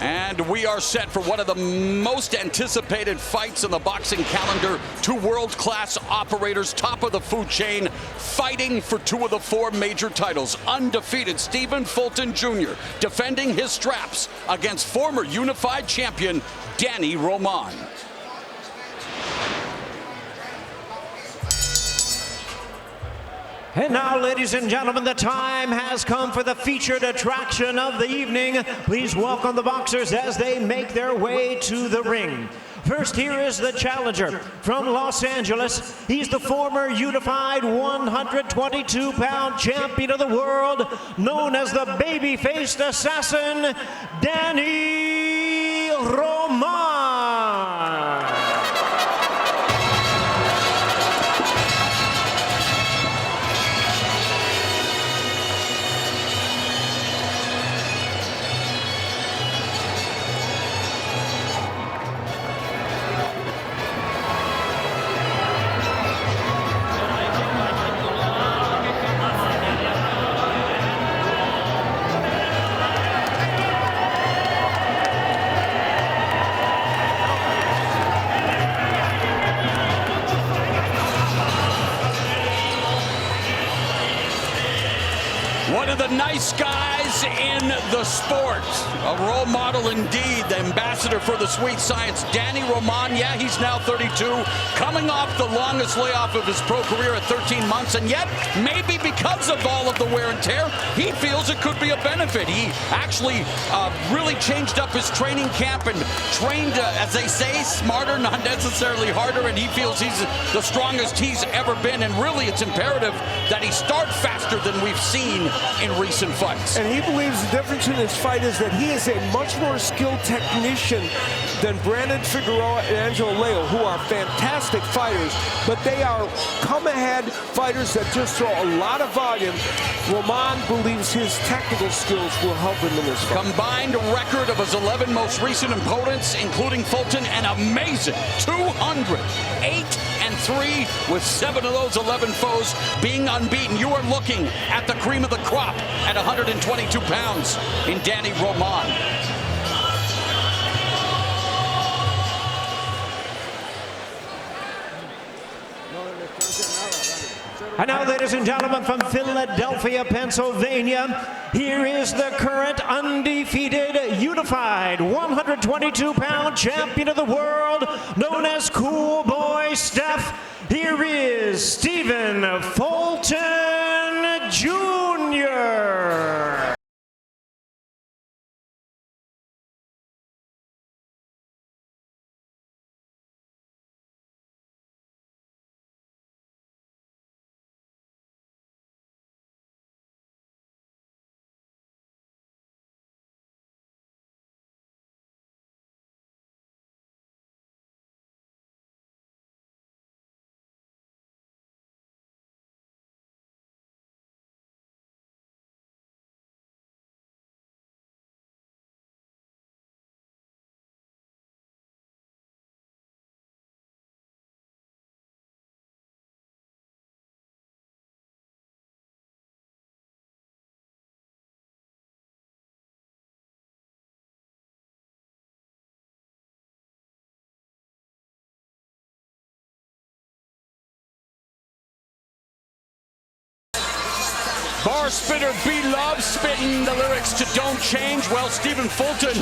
And we are set for one of the most anticipated fights in the boxing calendar. Two world-class operators, top of the food chain, fighting for two of the four major titles. Undefeated Stephen Fulton Jr. defending his straps against former unified champion Danny Roman. And now, ladies and gentlemen, the time has come for the featured attraction of the evening. Please welcome the boxers as they make their way to the ring. First, here is the challenger from Los Angeles. He's the former unified 122-pound champion of the world, known as the baby-faced assassin, Danny Roman. One of the nice guys in the sport. A role model indeed, the ambassador for the sweet science, Danny Roman. Yeah, he's now 32, coming off the longest layoff of his pro career at 13 months, and yet, maybe because of all of the wear and tear, he feels it could be a benefit. He actually really changed up his training camp and trained, as they say, smarter, not necessarily harder, and he feels he's the strongest he's ever been, and really it's imperative that he start faster than we've seen in recent fights. And he believes the difference in this fight is that he is a much more skilled technician than Brandon Figueroa and Angelo Leo, who are fantastic fighters, but they are come-ahead fighters that just throw a lot of volume. Roman believes his technical skills will help him in this fight. Combined record of his 11 most recent opponents, including Fulton, an amazing 208-3, with 7 of those 11 foes being unbeaten. You are looking at the cream of the crop at 122 pounds in Danny Roman. And now, ladies and gentlemen, from Philadelphia, Pennsylvania, here is the current undefeated, unified 122-pound champion of the world, known as Cool Boy Steph. Here is Stephen Fulton Jr. Bar spitter B-Love spitting the lyrics to Don't Change. Well, Stephen Fulton,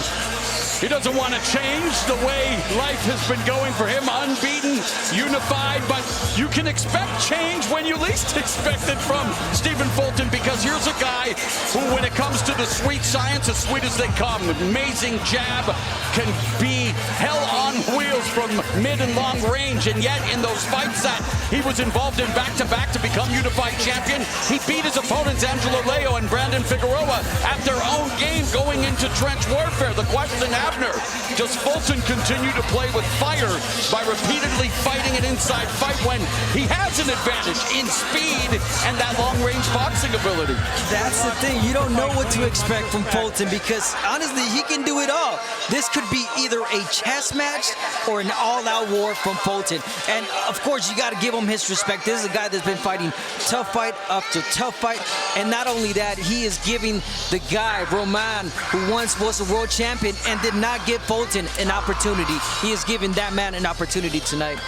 he doesn't want to change the way life has been going for him. Unbeaten, unified, but you can expect change when you least expect it from Stephen Fulton, because here's a guy who, when it comes to the sweet science, as sweet as they come, amazing jab, can be hell on wheels from mid and long range, and yet in those fights that he was involved in back-to-back to become unified champion, he beat his opponents Angelo Leo and Brandon Figueroa at their own game going into trench warfare. The question now Abner. Does Fulton continue to play with fire by repeatedly fighting an inside fight when he has an advantage in speed and that long-range boxing ability? That's the thing. You don't know what to expect from Fulton because, honestly, he can do it all. This could be either a chess match or an all-out war from Fulton. And, of course, you got to give him his respect. This is a guy that's been fighting tough fight after tough fight. And not only that, he is giving the guy, Roman, who once was a world champion and did not give Fulton an opportunity. He is giving that man an opportunity tonight.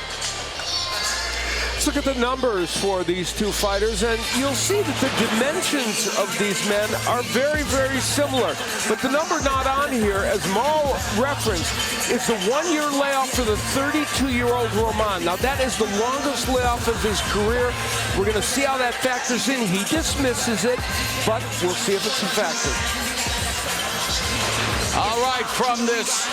Let's look at the numbers for these two fighters, and you'll see that the dimensions of these men are very, very similar. But the number not on here, as Maul referenced, is the one-year layoff for the 32-year-old Roman. Now, that is the longest layoff of his career. We're going to see how that factors in. He dismisses it, but we'll see if it's a factor. All right, from this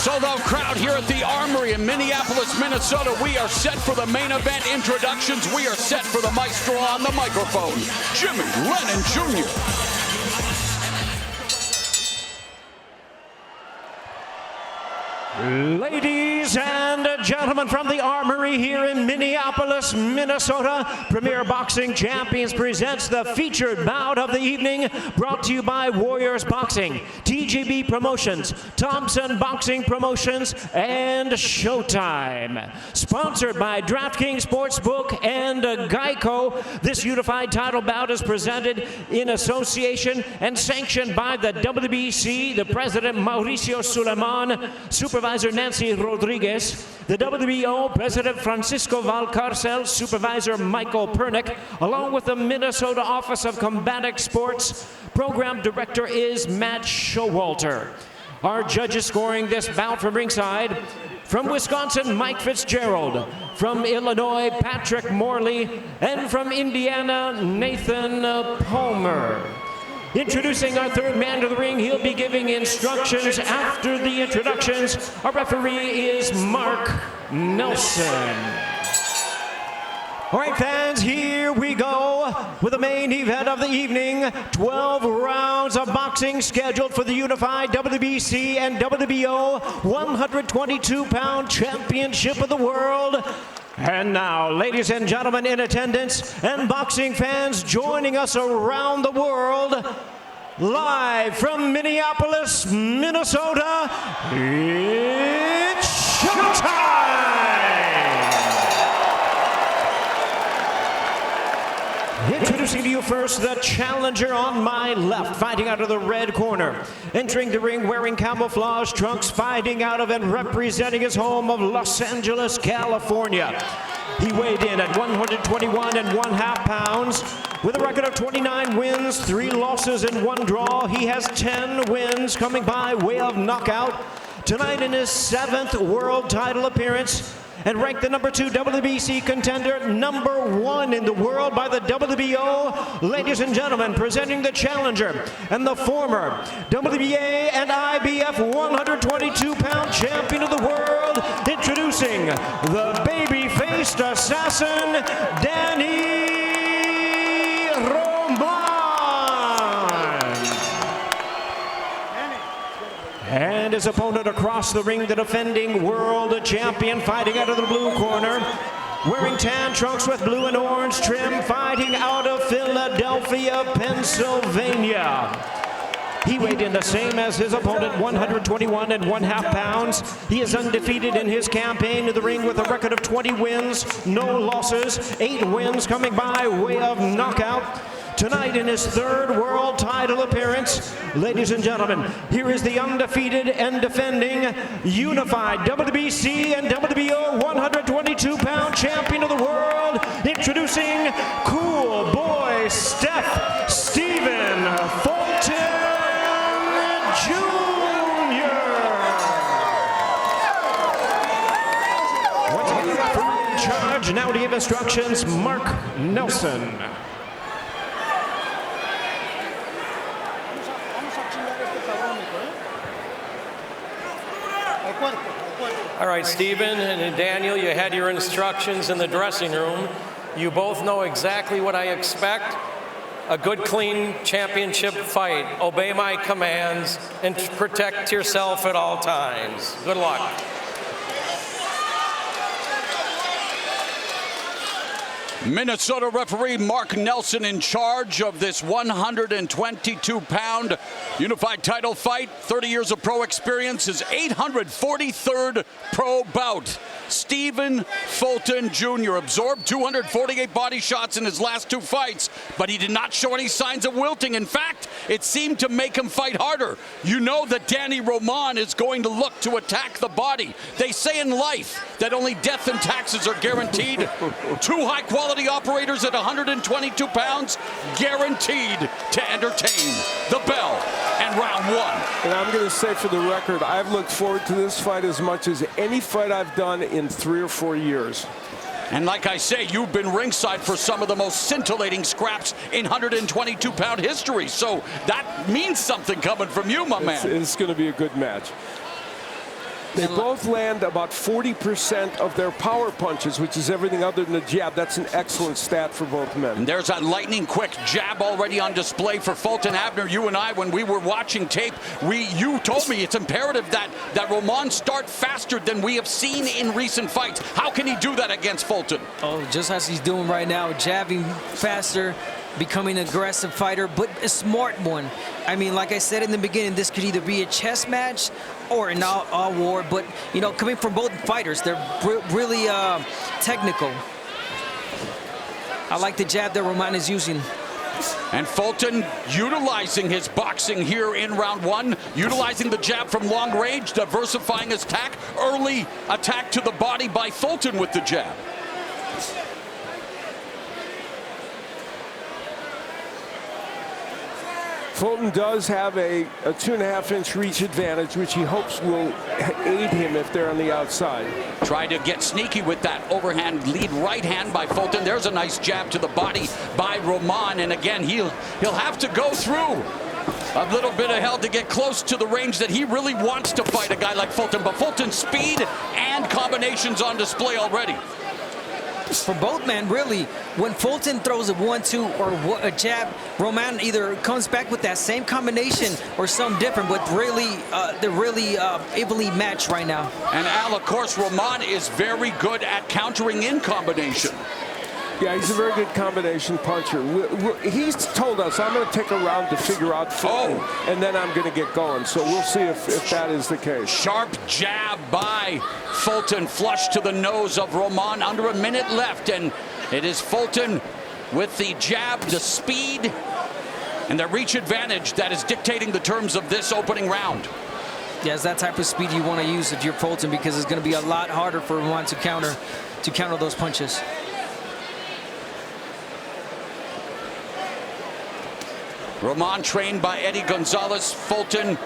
sold-out crowd here at the Armory in Minneapolis, Minnesota, we are set for the main event introductions. We are set for the maestro on the microphone, Jimmy Lennon Jr. Ladies and gentlemen, from the Armory here in Minneapolis, Minnesota, Premier Boxing Champions presents the featured bout of the evening, brought to you by Warriors Boxing, TGB Promotions, Thompson Boxing Promotions, and Showtime. Sponsored by DraftKings Sportsbook and Geico, this unified title bout is presented in association and sanctioned by the WBC, the President Mauricio Suleiman, Supervisor Nancy Rodriguez, the WBO President Francisco Valcarcel, Supervisor Michael Pernick, along with the Minnesota Office of Combatic Sports. Program Director is Matt Showalter. Our judges scoring this bout from ringside: from Wisconsin, Mike Fitzgerald; from Illinois, Patrick Morley; and from Indiana, Nathan Palmer. Introducing our third man to the ring, he'll be giving instructions after the introductions. Our referee is Mark Nelson. All right, fans, here we go with the main event of the evening. 12 rounds of boxing scheduled for the unified WBC and WBO 122-pound championship of the world. And now, ladies and gentlemen in attendance and boxing fans joining us around the world, live from Minneapolis, Minnesota, it's showtime! Introducing to you first the challenger on my left, fighting out of the red corner. Entering the ring wearing camouflage trunks, fighting out of and representing his home of Los Angeles, California. He weighed in at 121 1/2 pounds. With a record of 29 wins, 3 losses, and 1 draw, he has 10 wins coming by way of knockout. Tonight in his 7th world title appearance, and ranked the #2 WBC contender, #1 in the world by the WBO. Ladies and gentlemen, presenting the challenger and the former WBA and IBF 122-pound champion of the world, introducing the baby-faced assassin, Danny Roman. And his opponent across the ring, the defending world champion, fighting out of the blue corner, wearing tan trunks with blue and orange trim, fighting out of Philadelphia, Pennsylvania. He weighed in the same as his opponent, 121 1/2 pounds. He is undefeated in his campaign in the ring with a record of 20 wins, no losses, 8 wins coming by way of knockout. Tonight in his 3rd world title appearance, ladies and gentlemen, here is the undefeated and defending unified WBC and WBO 122-pound champion of the world, introducing Cool Boy Steph Stephen Fulton Jr. Once again, referee in charge, now to give instructions, Mark Nelson. All right, Stephen and Daniel, you had your instructions in the dressing room. You both know exactly what I expect. a good, clean championship fight. Obey my commands and protect yourself at all times. Good luck. Minnesota referee Mark Nelson in charge of this 122-pound unified title fight. 30 years of pro experience, his 843rd pro bout. Stephen Fulton Jr. absorbed 248 body shots in his last 2 fights, but he did not show any signs of wilting. In fact, it seemed to make him fight harder. You know that Danny Roman is going to look to attack the body. They say in life that only death and taxes are guaranteed. 2 high-quality operators at 122 pounds, guaranteed to entertain. The bell and round 1. And I'm going to say for the record, I've looked forward to this fight as much as any fight I've done in 3 or 4 years. And like I say, you've been ringside for some of the most scintillating scraps in 122-pound history. So that means something coming from you, my man. It's going to be a good match. They both land about 40% of their power punches, which is everything other than the jab. That's an excellent stat for both men. And there's a lightning quick jab already on display for Fulton. Abner, you and I, when we were watching tape, you told me it's imperative that Roman start faster than we have seen in recent fights. How can he do that against Fulton? Oh, just as he's doing right now, jabbing faster, becoming an aggressive fighter, but a smart one. I mean, like I said in the beginning, this could either be a chess match or an all war, but, you know, coming from both fighters, they're really technical. I like the jab that Roman is using. And Fulton utilizing his boxing here in round 1, utilizing the jab from long range, diversifying his attack. Early attack to the body by Fulton with the jab. Fulton does have a 2.5-inch reach advantage, which he hopes will aid him if they're on the outside. Try to get sneaky with that overhand lead right hand by Fulton. There's a nice jab to the body by Roman, and again he'll have to go through a little bit of hell to get close to the range that he really wants to fight a guy like Fulton. But Fulton's speed and combinations on display already. For both men, really, when Fulton throws a 1-2 or a jab, Roman either comes back with that same combination or something different, but really, they're really evenly matched right now. And Al, of course, Roman is very good at countering in combination. Yeah, he's a very good combination puncher. He's told us, I'm going to take a round to figure out Fulton, and then I'm going to get going. So we'll see if that is the case. Sharp jab by Fulton, flush to the nose of Roman. Under a minute left, and it is Fulton with the jab, the speed, and the reach advantage that is dictating the terms of this opening round. Yeah, it's that type of speed you want to use if you're Fulton, because it's going to be a lot harder for Roman to counter those punches. Roman trained by Eddie Gonzalez, Fulton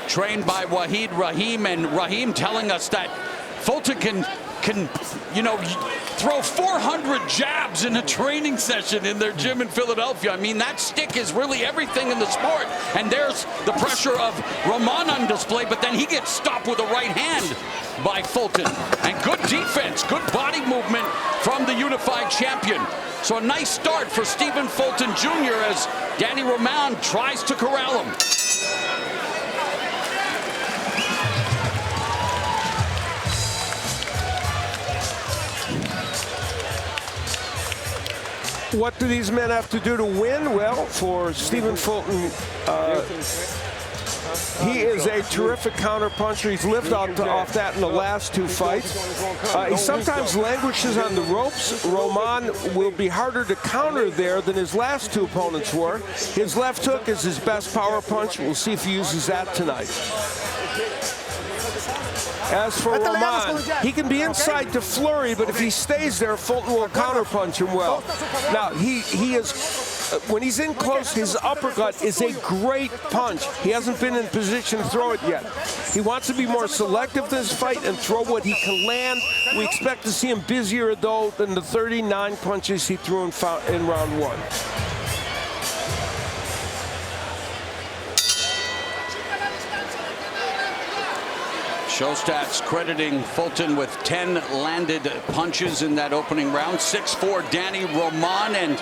trained by Wahid Rahim, and Rahim telling us that Fulton can you know, throw 400 jabs in a training session in their gym in Philadelphia. I mean, that stick is really everything in the sport. And there's the pressure of Roman on display, but then he gets stopped with a right hand by Fulton. And good defense, good body movement from the unified champion. So a nice start for Stephen Fulton Jr. as Danny Roman tries to corral him. What do these men have to do to win? Well, for Stephen Fulton, he is a terrific counter-puncher. He's lived off that in the last 2 fights. He sometimes languishes on the ropes. Roman will be harder to counter there than his last 2 opponents were. His left hook is his best power punch. We'll see if he uses that tonight. As for Roman, he can be inside to flurry, but if he stays there, Fulton will counterpunch him well. Now, he is, when he's in close, his uppercut is a great punch. He hasn't been in position to throw it yet. He wants to be more selective this fight and throw what he can land. We expect to see him busier, though, than the 39 punches he threw in round 1. Show stats crediting Fulton with 10 landed punches in that opening round. 6'4" Danny Roman, and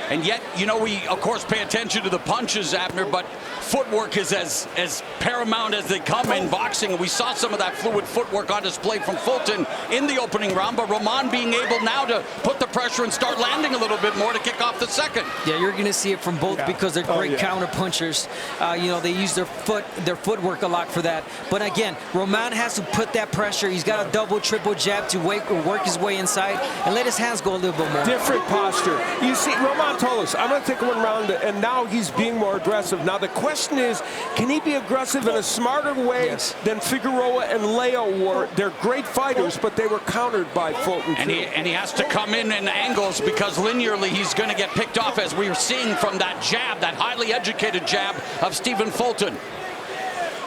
And yet, you know, we, of course, pay attention to the punches, Abner, but footwork is as paramount as they come in boxing. And we saw some of that fluid footwork on display from Fulton in the opening round, but Roman being able now to put the pressure and start landing a little bit more to kick off the second. Yeah, you're going to see it from both because they're great counter punchers. You know, they use their footwork a lot for that. But again, Roman has to put that pressure. He's got a double, triple jab to work his way inside and let his hands go a little bit more. Different posture. You see, Roman told us, I'm going to take one round, and now he's being more aggressive. Now the question is, can he be aggressive in a smarter way than Figueroa and Leo were? They're great fighters, but they were countered by Fulton. And he has to come in angles because linearly he's going to get picked off, as we were seeing from that jab, that highly educated jab of Stephen Fulton.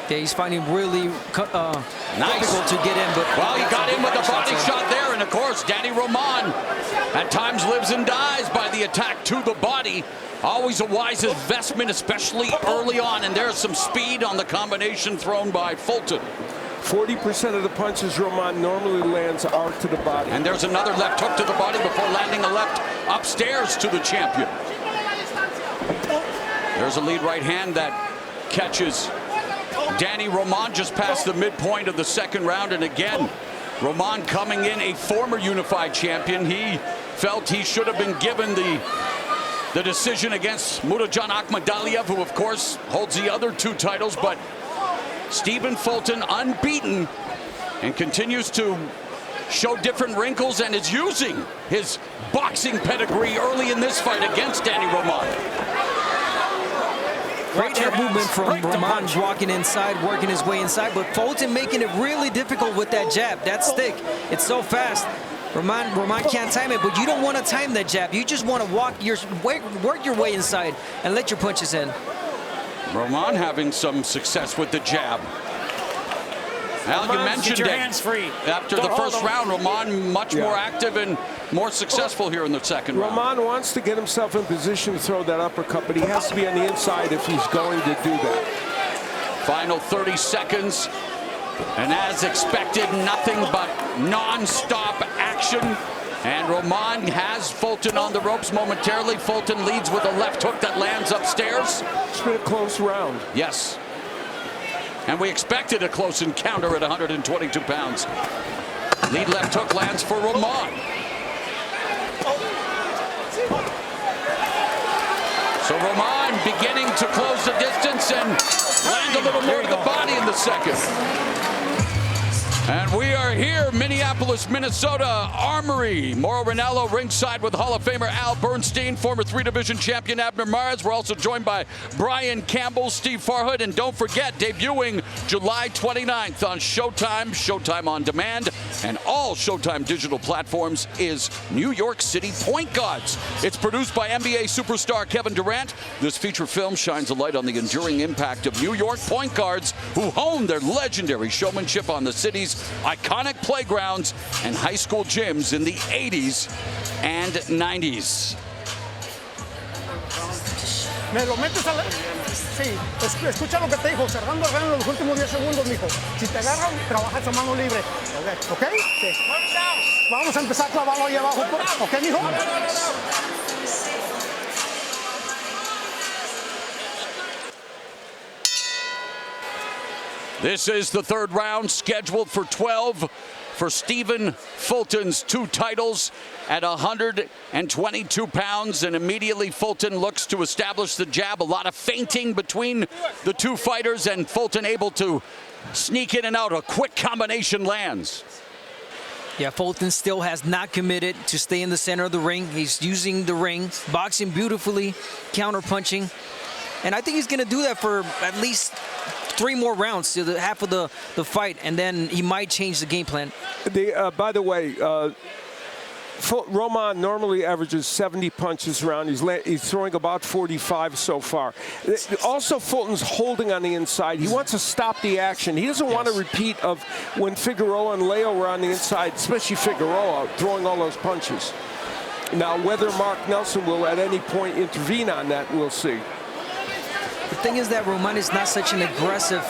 Yeah, he's finding really difficult to get in. But well, he got in with a body shot there, and of course, Danny Roman at times lives and dies by the attack to the body. Always a wise investment, especially early on, and there's some speed on the combination thrown by Fulton. 40% of the punches Roman normally lands are to the body. And there's another left hook to the body before landing a left upstairs to the champion. There's a lead right hand that catches Danny Roman just past the midpoint of the second round. And again, Roman coming in a former unified champion. He felt he should have been given the decision against Murodjan Akhmadaliev, who of course holds the other two titles, but Stephen Fulton unbeaten and continues to show different wrinkles and is using his boxing pedigree early in this fight against Danny Roman. Great head movement from Roman, walking inside, working his way inside, but Fulton making it really difficult with that jab, that stick. It's so fast. Roman can't time it, but you don't want to time that jab. You just want to work your way inside and let your punches in. Roman having some success with the jab. Al, you mentioned your hands free. After the first round, Roman much more active and more successful here in the second round. Roman wants to get himself in position to throw that uppercut, but he has to be on the inside if he's going to do that. Final 30 seconds. And as expected, nothing but non-stop action. And Roman has Fulton on the ropes momentarily. Fulton leads with a left hook that lands upstairs. It's been a close round. Yes. And we expected a close encounter at 122 pounds. Lead left hook lands for Roman. So Roman beginning to close the distance and land a little more to the body in the second. And we are here, Minneapolis, Minnesota, Armory. Mauro Ranallo ringside with Hall of Famer Al Bernstein, former 3-division champion Abner Mares. We're also joined by Brian Campbell, Steve Farhood, and don't forget, debuting July 29th on Showtime, Showtime On Demand, and all Showtime digital platforms is New York City Point Guards. It's produced by NBA superstar Kevin Durant. This feature film shines a light on the enduring impact of New York point guards who honed their legendary showmanship on the city's iconic playgrounds and high school gyms in the 80s and 90s. Me lo metes a la... Sí, escucha lo que te dijo, cerrando el rango en los últimos 10 segundos, mijo. Si te agarran, trabajas a mano libre. ¿Ok? Sí. Vamos a empezar a clavarlo ahí abajo. ¿Ok, mijo? This is the third round, scheduled for 12 for Stephen Fulton's two titles at 122 pounds. And immediately Fulton looks to establish the jab. A lot of feinting between the two fighters, and Fulton able to sneak in and out. A quick combination lands. Yeah, Fulton still has not committed to stay in the center of the ring. He's using the ring, boxing beautifully, counter-punching. And I think he's going to do that for at least 3 more rounds to the half of the fight, and then he might change the game plan. By the way, Roman normally averages 70 punches around. He's throwing about 45 so far. Also, Fulton's holding on the inside. He wants to stop the action. He doesn't want a repeat of when Figueroa and Leo were on the inside, especially Figueroa throwing all those punches. Now, whether Mark Nelson will at any point intervene on that, we'll see. The thing is that Roman is not such an aggressive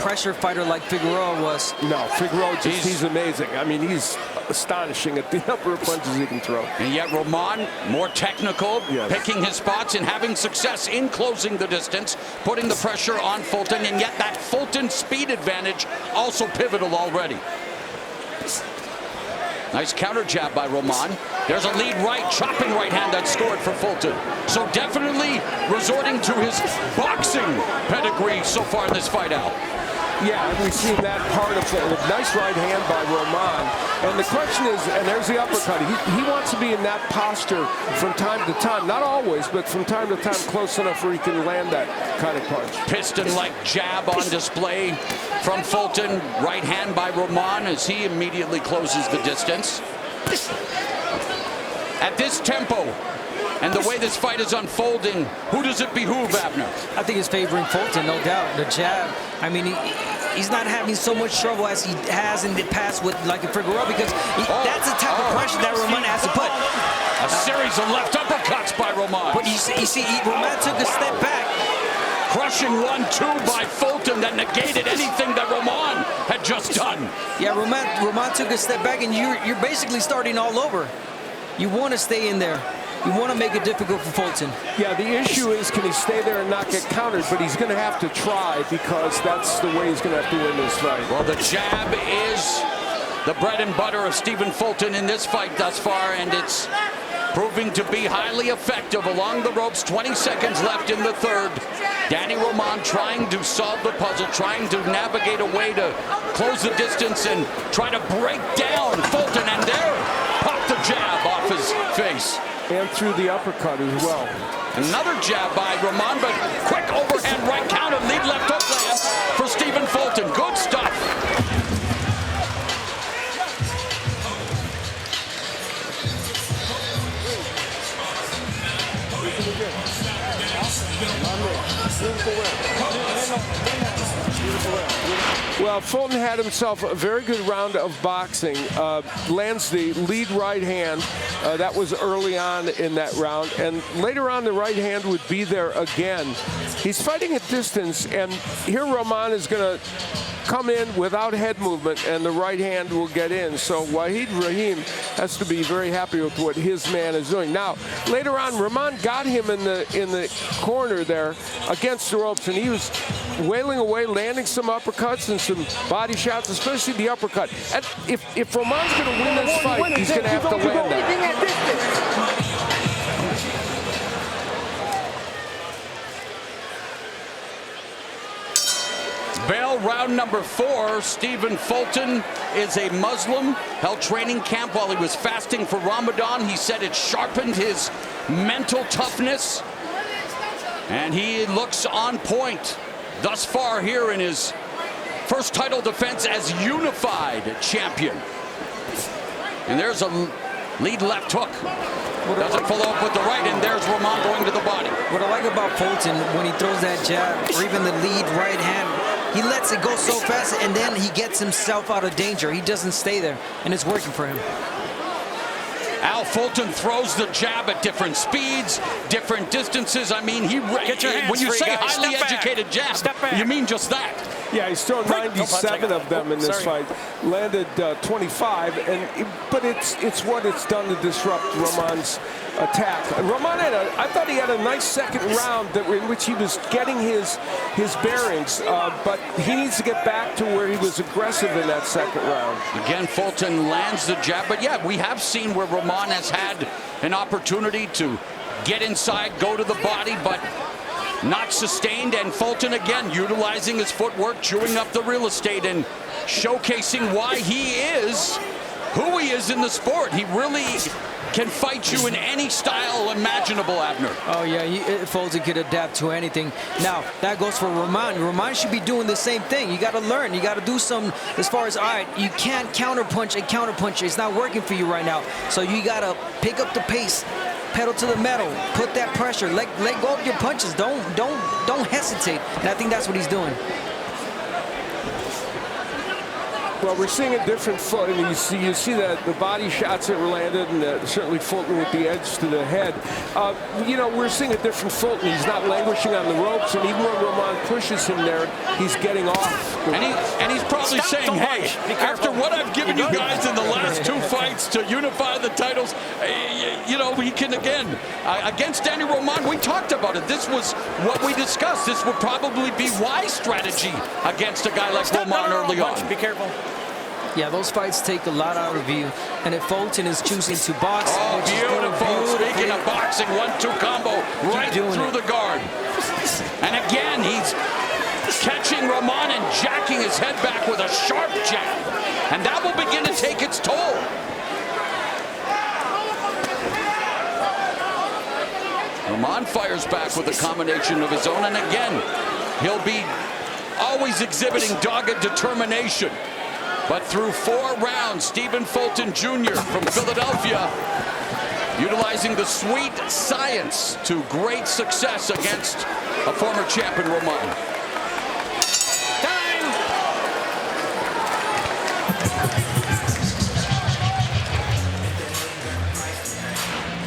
pressure fighter like Figueroa was. No, Figueroa, he's amazing. I mean, he's astonishing at the number of punches he can throw. And yet Roman, more technical, picking his spots and having success in closing the distance, putting the pressure on Fulton, and yet that Fulton speed advantage also pivotal already. Nice counter jab by Roman. There's a lead right, chopping right hand that scored for Fulton. So definitely resorting to his boxing pedigree so far in this fight out. Yeah, and we've seen that part of it. A nice right hand by Roman. And the question is, and there's the uppercut. He wants to be in that posture from time to time. Not always, but from time to time close enough where he can land that kind of punch. Piston-like jab on display from Fulton. Right hand by Roman as he immediately closes the distance. At this tempo, and the way this fight is unfolding, who does it behoove, Abner? I think it's favoring Fulton, no doubt. The jab, I mean, he's not having so much trouble as he has in the past with like a Figueroa, because that's the type of pressure that Roman has to put. A series of left uppercuts by Roman. But you see, Roman took a step back. Crushing 1-2 by Fulton that negated anything that Roman had just done. Yeah, Roman took a step back, and you're basically starting all over. You want to stay in there. You want to make it difficult for Fulton. Yeah, the issue is, can he stay there and not get countered? But he's going to have to try, because that's the way he's going to have to win this fight. Well, the jab is the bread and butter of Stephen Fulton in this fight thus far, and it's proving to be highly effective along the ropes. 20 seconds left in the third. Danny Roman trying to solve the puzzle, trying to navigate a way to close the distance and try to break down Fulton, and there, popped the jab off his face. And through the uppercut as well. Another jab by Roman, but quick overhand right counter, lead left hook lands for Stephen Fulton. Good stuff. Well, Fulton had himself a very good round of boxing. Lands the lead right hand. That was early on in that round. And later on, the right hand would be there again. He's fighting at distance, and here Roman is going to come in without head movement, and the right hand will get in. So Wahid Rahim has to be very happy with what his man is doing. Now, later on, Roman got him in the corner there against the ropes, and he was wailing away, landing some uppercuts and some body shots, especially the uppercut. And if Roman's going to win this fight, he's going to have to land that. Bell, round number 4. Stephen Fulton is a Muslim, held training camp while he was fasting for Ramadan. He said it sharpened his mental toughness, and he looks on point thus far here in his first title defense as unified champion. And there's a lead left hook. Doesn't follow up with the right, and there's Roman going to the body. What I like about Fulton, when he throws that jab, or even the lead right hand, he lets it go so fast, and then he gets himself out of danger. He doesn't stay there, and it's working for him. Al Fulton throws the jab at different speeds, different distances. I mean, when you say highly educated jab, you mean just that. Yeah, he's thrown 97 of them in this fight. Landed 25, but it's what it's done to disrupt Roman's attack. Roman I thought he had a nice second round in which he was getting his bearings, but he needs to get back to where he was aggressive in that second round. Again, Fulton lands the jab, but yeah, we have seen where Roman has had an opportunity to get inside, go to the body, but not sustained. And Fulton again utilizing his footwork, chewing up the real estate and showcasing why he is who he is in the sport. He really can fight you in any style imaginable, Abner. Oh yeah, Fulton could adapt to anything. Now that goes for Roman. Roman should be doing the same thing. You got to learn. You got to do some as far as, all right, you can't counterpunch and counterpunch. It's not working for you right now. So you got to pick up the pace, pedal to the metal, put that pressure, let go of your punches. Don't hesitate. And I think that's what he's doing. Well, we're seeing a different Fulton. You see that the body shots that were landed, and certainly Fulton with the edge to the head. You know, we're seeing a different Fulton. He's not languishing on the ropes, and even when Roman pushes him there, he's getting off. And he's probably saying, hey, after what I've given you guys in the last 2 fights to unify the titles, you know, he can again. Against Danny Roman, we talked about it. This was what we discussed. This would probably be wise strategy against a guy like Roman early on. Be careful. Yeah, those fights take a lot out of you. And if Fulton is choosing to box, oh, beautiful. Speaking of boxing, 1-2 combo right through the guard. And again, he's catching Roman and jacking his head back with a sharp jab. And that will begin to take its toll. Roman fires back with a combination of his own. And again, he'll be always exhibiting dogged determination. But through 4 rounds, Stephen Fulton Jr. from Philadelphia, utilizing the sweet science to great success against a former champion, Roman.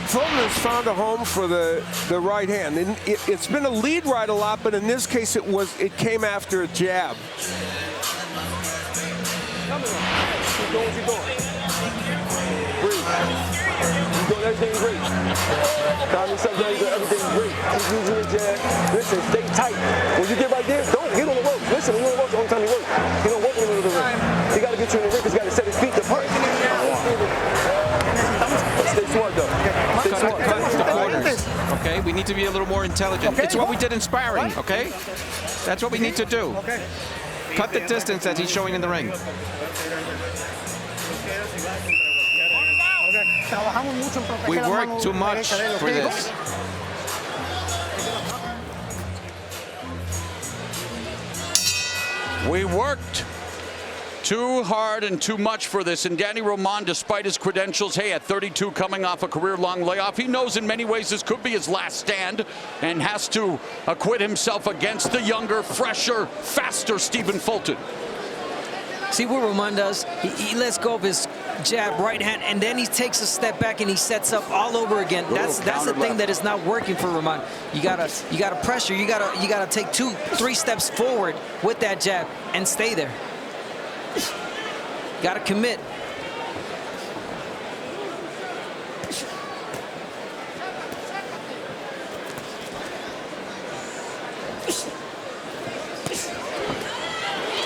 Fulton has found a home for the right hand. And it's been a lead right a lot, but in this case, it came after a jab. Keep going. Breathe. You're doing everything great. Calm yourself down, you're doing everything great. Keep using your jab. Listen, stay tight. When you get right there, don't get on the ropes. Listen, when you're on the ropes, the only time you work. You don't work in the middle of the ring. You got to get you in the ring because you got to set his feet to punch. Stay smart, though. Stay smart. Cut the corners, okay? We need to be a little more intelligent. Okay. It's what we did in sparring, okay? That's what we need to do. Okay. Cut the distance that he's showing in the ring. We work too much for this. We worked too hard and too much for this, and Danny Roman, despite his credentials, hey, at 32 coming off a career-long layoff, he knows in many ways this could be his last stand and has to acquit himself against the younger, fresher, faster Stephen Fulton. See what Roman does? He lets go of his jab, right hand, and then he takes a step back and he sets up all over again. That's the thing that is not working for Roman. You gotta pressure. You gotta take 2-3 steps forward with that jab and stay there. Gotta commit.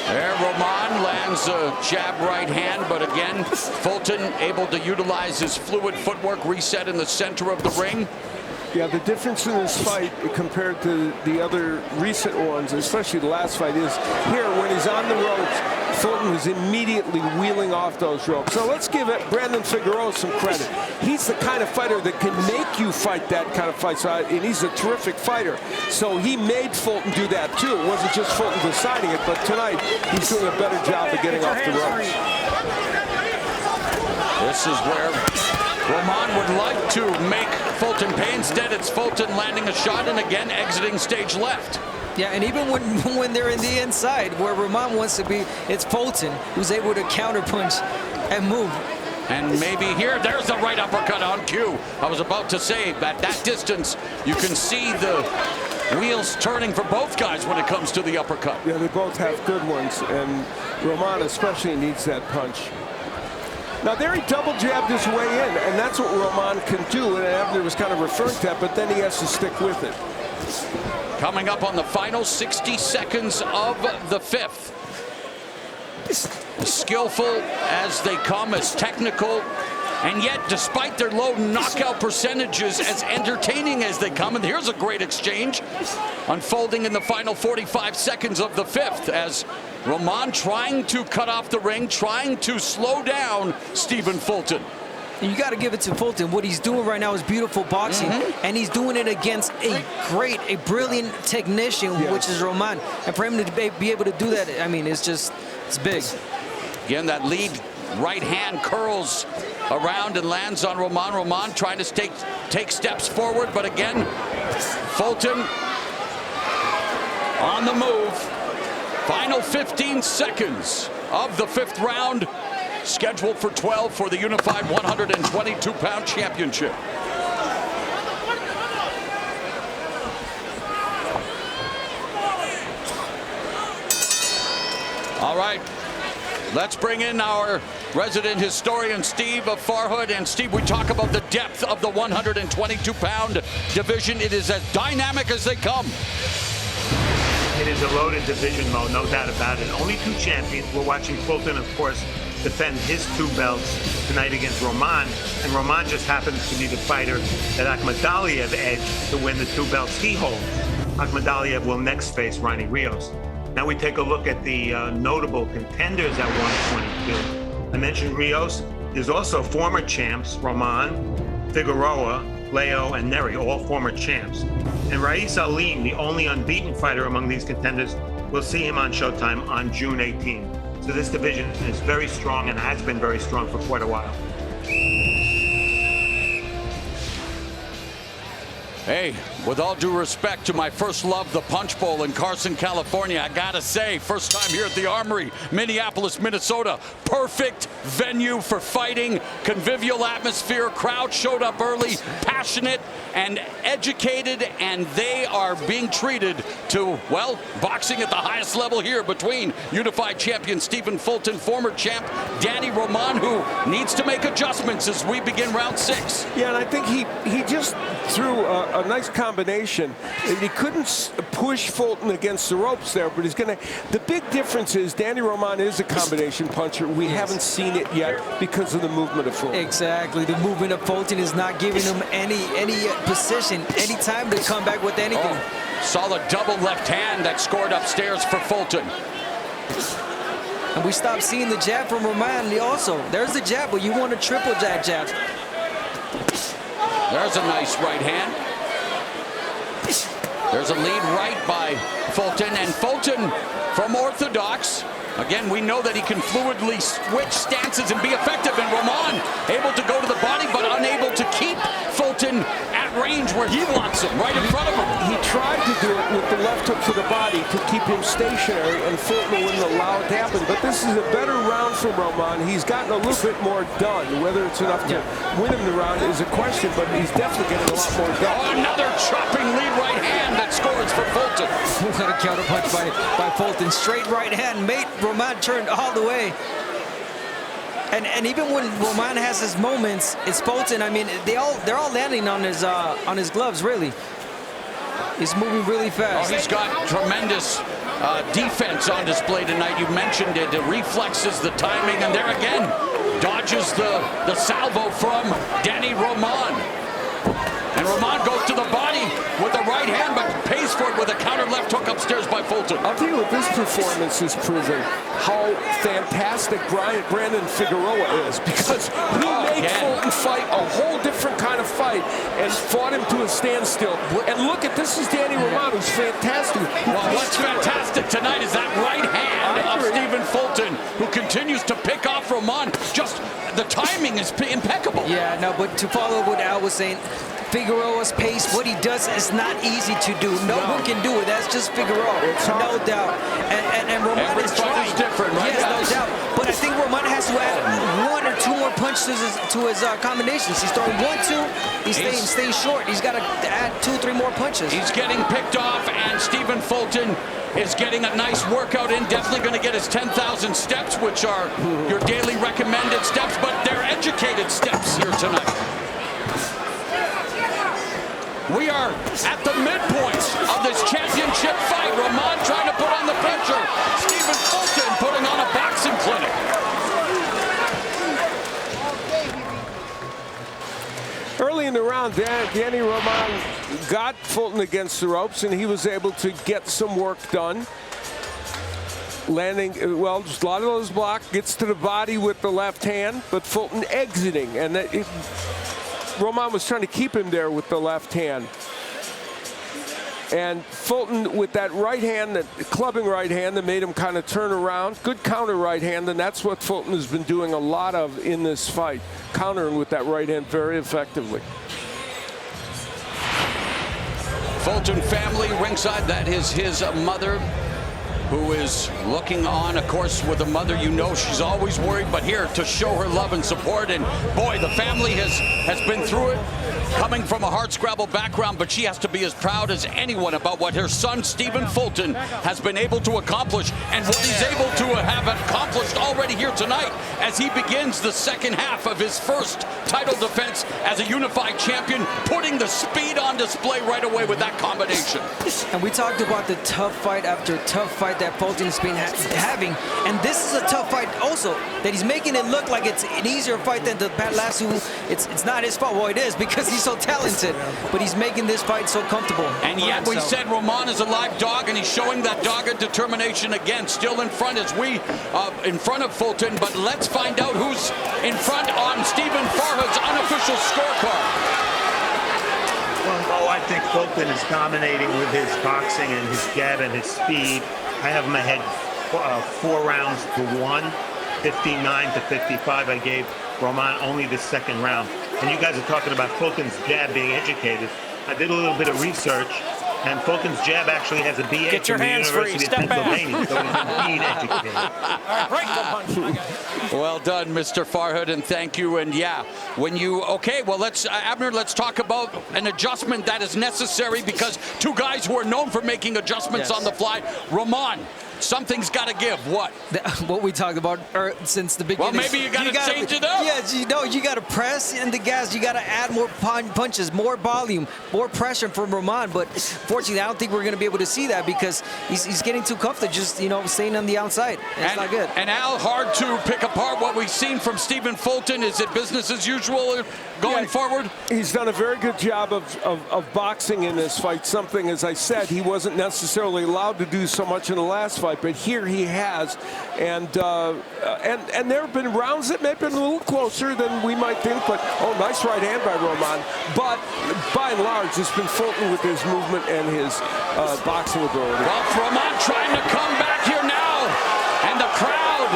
There, Roman lands a jab right hand, but again, Fulton able to utilize his fluid footwork, reset in the center of the ring. Yeah, the difference in this fight compared to the other recent ones, especially the last fight, is here when he's on the ropes, Fulton was immediately wheeling off those ropes. So let's give Brandon Figueroa some credit. He's the kind of fighter that can make you fight that kind of fight, and he's a terrific fighter. So he made Fulton do that too. It wasn't just Fulton deciding it, but tonight he's doing a better job of getting off the ropes. This is where Roman would like to make Fulton pay. Instead, it's Fulton landing a shot and again exiting stage left. Yeah, and even when they're in the inside, where Roman wants to be, it's Fulton who's able to counterpunch and move. And maybe here, there's the right uppercut on cue. I was about to say, at that distance, you can see the wheels turning for both guys when it comes to the uppercut. Yeah, they both have good ones, and Roman especially needs that punch. Now there he double jabbed his way in, and that's what Roman can do, and Abner was kind of referring to that, but then he has to stick with it. Coming up on the final 60 seconds of the fifth. As skillful as they come, as technical, and yet despite their low knockout percentages, as entertaining as they come. And here's a great exchange unfolding in the final 45 seconds of the fifth, as Roman trying to cut off the ring, trying to slow down Stephen Fulton. You got to give it to Fulton. What he's doing right now is beautiful boxing, and he's doing it against a brilliant technician, which is Roman. And for him to be able to do that, I mean, it's big. Again, that lead right hand curls around and lands on Roman. Roman trying to take steps forward, but again, Fulton on the move. Final 15 seconds. of the 5th round, scheduled for 12 for the unified 122-pound championship. All right, let's bring in our resident historian, Steve of Farhood. And Steve, we talk about the depth of the 122-pound division. It is as dynamic as they come. It is a loaded division, Mo, no doubt about it. Only 2 champions. We're watching Fulton, of course, defend his 2 belts tonight against Roman. And Roman just happens to be the fighter that Akhmadaliev edged to win the 2 belts he holds. Akhmadaliev will next face Ronnie Rios. Now we take a look at the notable contenders at 122. I mentioned Rios. There's also former champs, Roman, Figueroa, Leo, and Neri, all former champs. And Rais Alim, the only unbeaten fighter among these contenders, we'll see him on Showtime on June 18. So this division is very strong and has been very strong for quite a while. Hey, with all due respect to my first love, the Punch Bowl in Carson, California, I gotta say, first time here at the Armory, Minneapolis, Minnesota. Perfect venue for fighting, convivial atmosphere, crowd showed up early, passionate and educated, and they are being treated to, well, boxing at the highest level here between unified champion Stephen Fulton, former champ Danny Roman, who needs to make adjustments as we begin round 6. Yeah, and I think he just threw a nice combination. He couldn't push Fulton against the ropes there, but he's going to. The big difference is Danny Roman is a combination puncher. We haven't seen it yet because of the movement of Fulton. Exactly. The movement of Fulton is not giving him any position, any time to come back with anything. Oh, solid double left hand that scored upstairs for Fulton. And we stopped seeing the jab from Roman also. There's the jab, but you want a triple jab. There's a nice right hand. There's a lead right by Fulton, and Fulton from orthodox. Again, we know that he can fluidly switch stances and be effective, and Roman able to go to the body, but unable to keep Fulton at range where he wants him, right in front of him. He tried to do it with the left hook to the body to keep him stationary, and Fulton wouldn't allow it to happen. But this is a better round for Roman. He's gotten a little bit more done. Whether it's enough to win him the round is a question, but he's definitely getting a lot more done. Oh, another chopping lead right hand that scores for Fulton. What a counter punch by Fulton. Straight right hand made Roman turn all the way. And even when Roman has his moments, it's Fulton. I mean, they're all landing on his gloves, really. He's moving really fast. Oh, he's got tremendous defense on display tonight. You mentioned it. The reflexes, the timing, and there again, dodges the salvo from Danny Roman. And Roman goes to the body with the right hand, but pays for it with a counter left hook upstairs by Fulton. I'll tell you what this performance is proving, how fantastic Brandon Figueroa is, because he made Fulton fight a whole different kind of fight and fought him to a standstill. And look at this, is Danny Roman, who's fantastic. Well, what's fantastic tonight is that right hand of Stephen Fulton, who continues to pick off Roman. Just the timing is impeccable. Yeah, no, but to follow what Al was saying, Figueroa's pace, what he does is not easy to do. No one can do it. That's just Figueroa, no doubt. And Roman is trying. Different, right? Yes, no doubt. But I think Roman has to add 1 or 2 more punches to his combinations. He's throwing 1, 2. He's staying short. He's got to add 2, 3 more punches. He's getting picked off, and Stephen Fulton is getting a nice workout in. Definitely going to get his 10,000 steps, which are your daily recommended steps, but they're educated steps here tonight. We are at the midpoint of this championship fight. Roman trying to put on the pressure. Stephen Fulton putting on a boxing clinic. Early in the round, Danny Roman got Fulton against the ropes, and he was able to get some work done. Landing, well, just a lot of those blocks, gets to the body with the left hand, but Fulton exiting, and Roman was trying to keep him there with the left hand. And Fulton with that right hand, that clubbing right hand that made him kind of turn around. Good counter right hand, and that's what Fulton has been doing a lot of in this fight. Countering with that right hand very effectively. Fulton family ringside, that is his mother. who is looking on, of course, with a mother. You know she's always worried, but here to show her love and support. And boy, the family has been through it, coming from a hardscrabble background, but she has to be as proud as anyone about what her son, Stephen Fulton, has been able to accomplish and what he's able to have accomplished already here tonight as he begins the second half of his first title defense as a unified champion, putting the speed on display right away with that combination. And we talked about the tough fight after tough fight that Fulton's been having, and this is a tough fight also, that he's making it look like it's an easier fight than the last two. It's not his fault. Well, it is, because he's so talented, but he's making this fight so comfortable. And yet we said Roman is a live dog, and he's showing that dogged determination again, still in front as we in front of Fulton. But let's find out who's in front on Stephen Farhood's unofficial scorecard. Well, I think Fulton is dominating with his boxing and his jab and his speed. I have him ahead 4 rounds to 1, 59 to 55. I gave Roman only the second round. And you guys are talking about Fulton's jab being educated. I did a little bit of research, and Fulton's jab actually has a BA Get your from the hands free. University of Step back. Pennsylvania, so he's indeed educated. All right, break the punch. Well done, Mr. Farhood, and thank you. And yeah, when you, okay, well, let's, Abner, let's talk about an adjustment that is necessary, because two guys who are known for making adjustments on the fly. Roman, something's got to give. What? What we talked about since the beginning. Well, maybe you got to change it up. Yes, you got to press in the gas. You got to add more punches, more volume, more pressure from Roman. But fortunately, I don't think we're going to be able to see that, because he's getting too comfortable, just staying on the outside. It's not good. And Al, hard to pick apart what we've seen from Stephen Fulton. Is it business as usual going forward? He's done a very good job of boxing in this fight. Something, as I said, he wasn't necessarily allowed to do so much in the last fight, but here he has. And there have been rounds that may have been a little closer than we might think, but nice right hand by Roman. But by and large, it's been Fulton with his movement and his boxing ability. Well, Roman trying to come back here now, and the crowd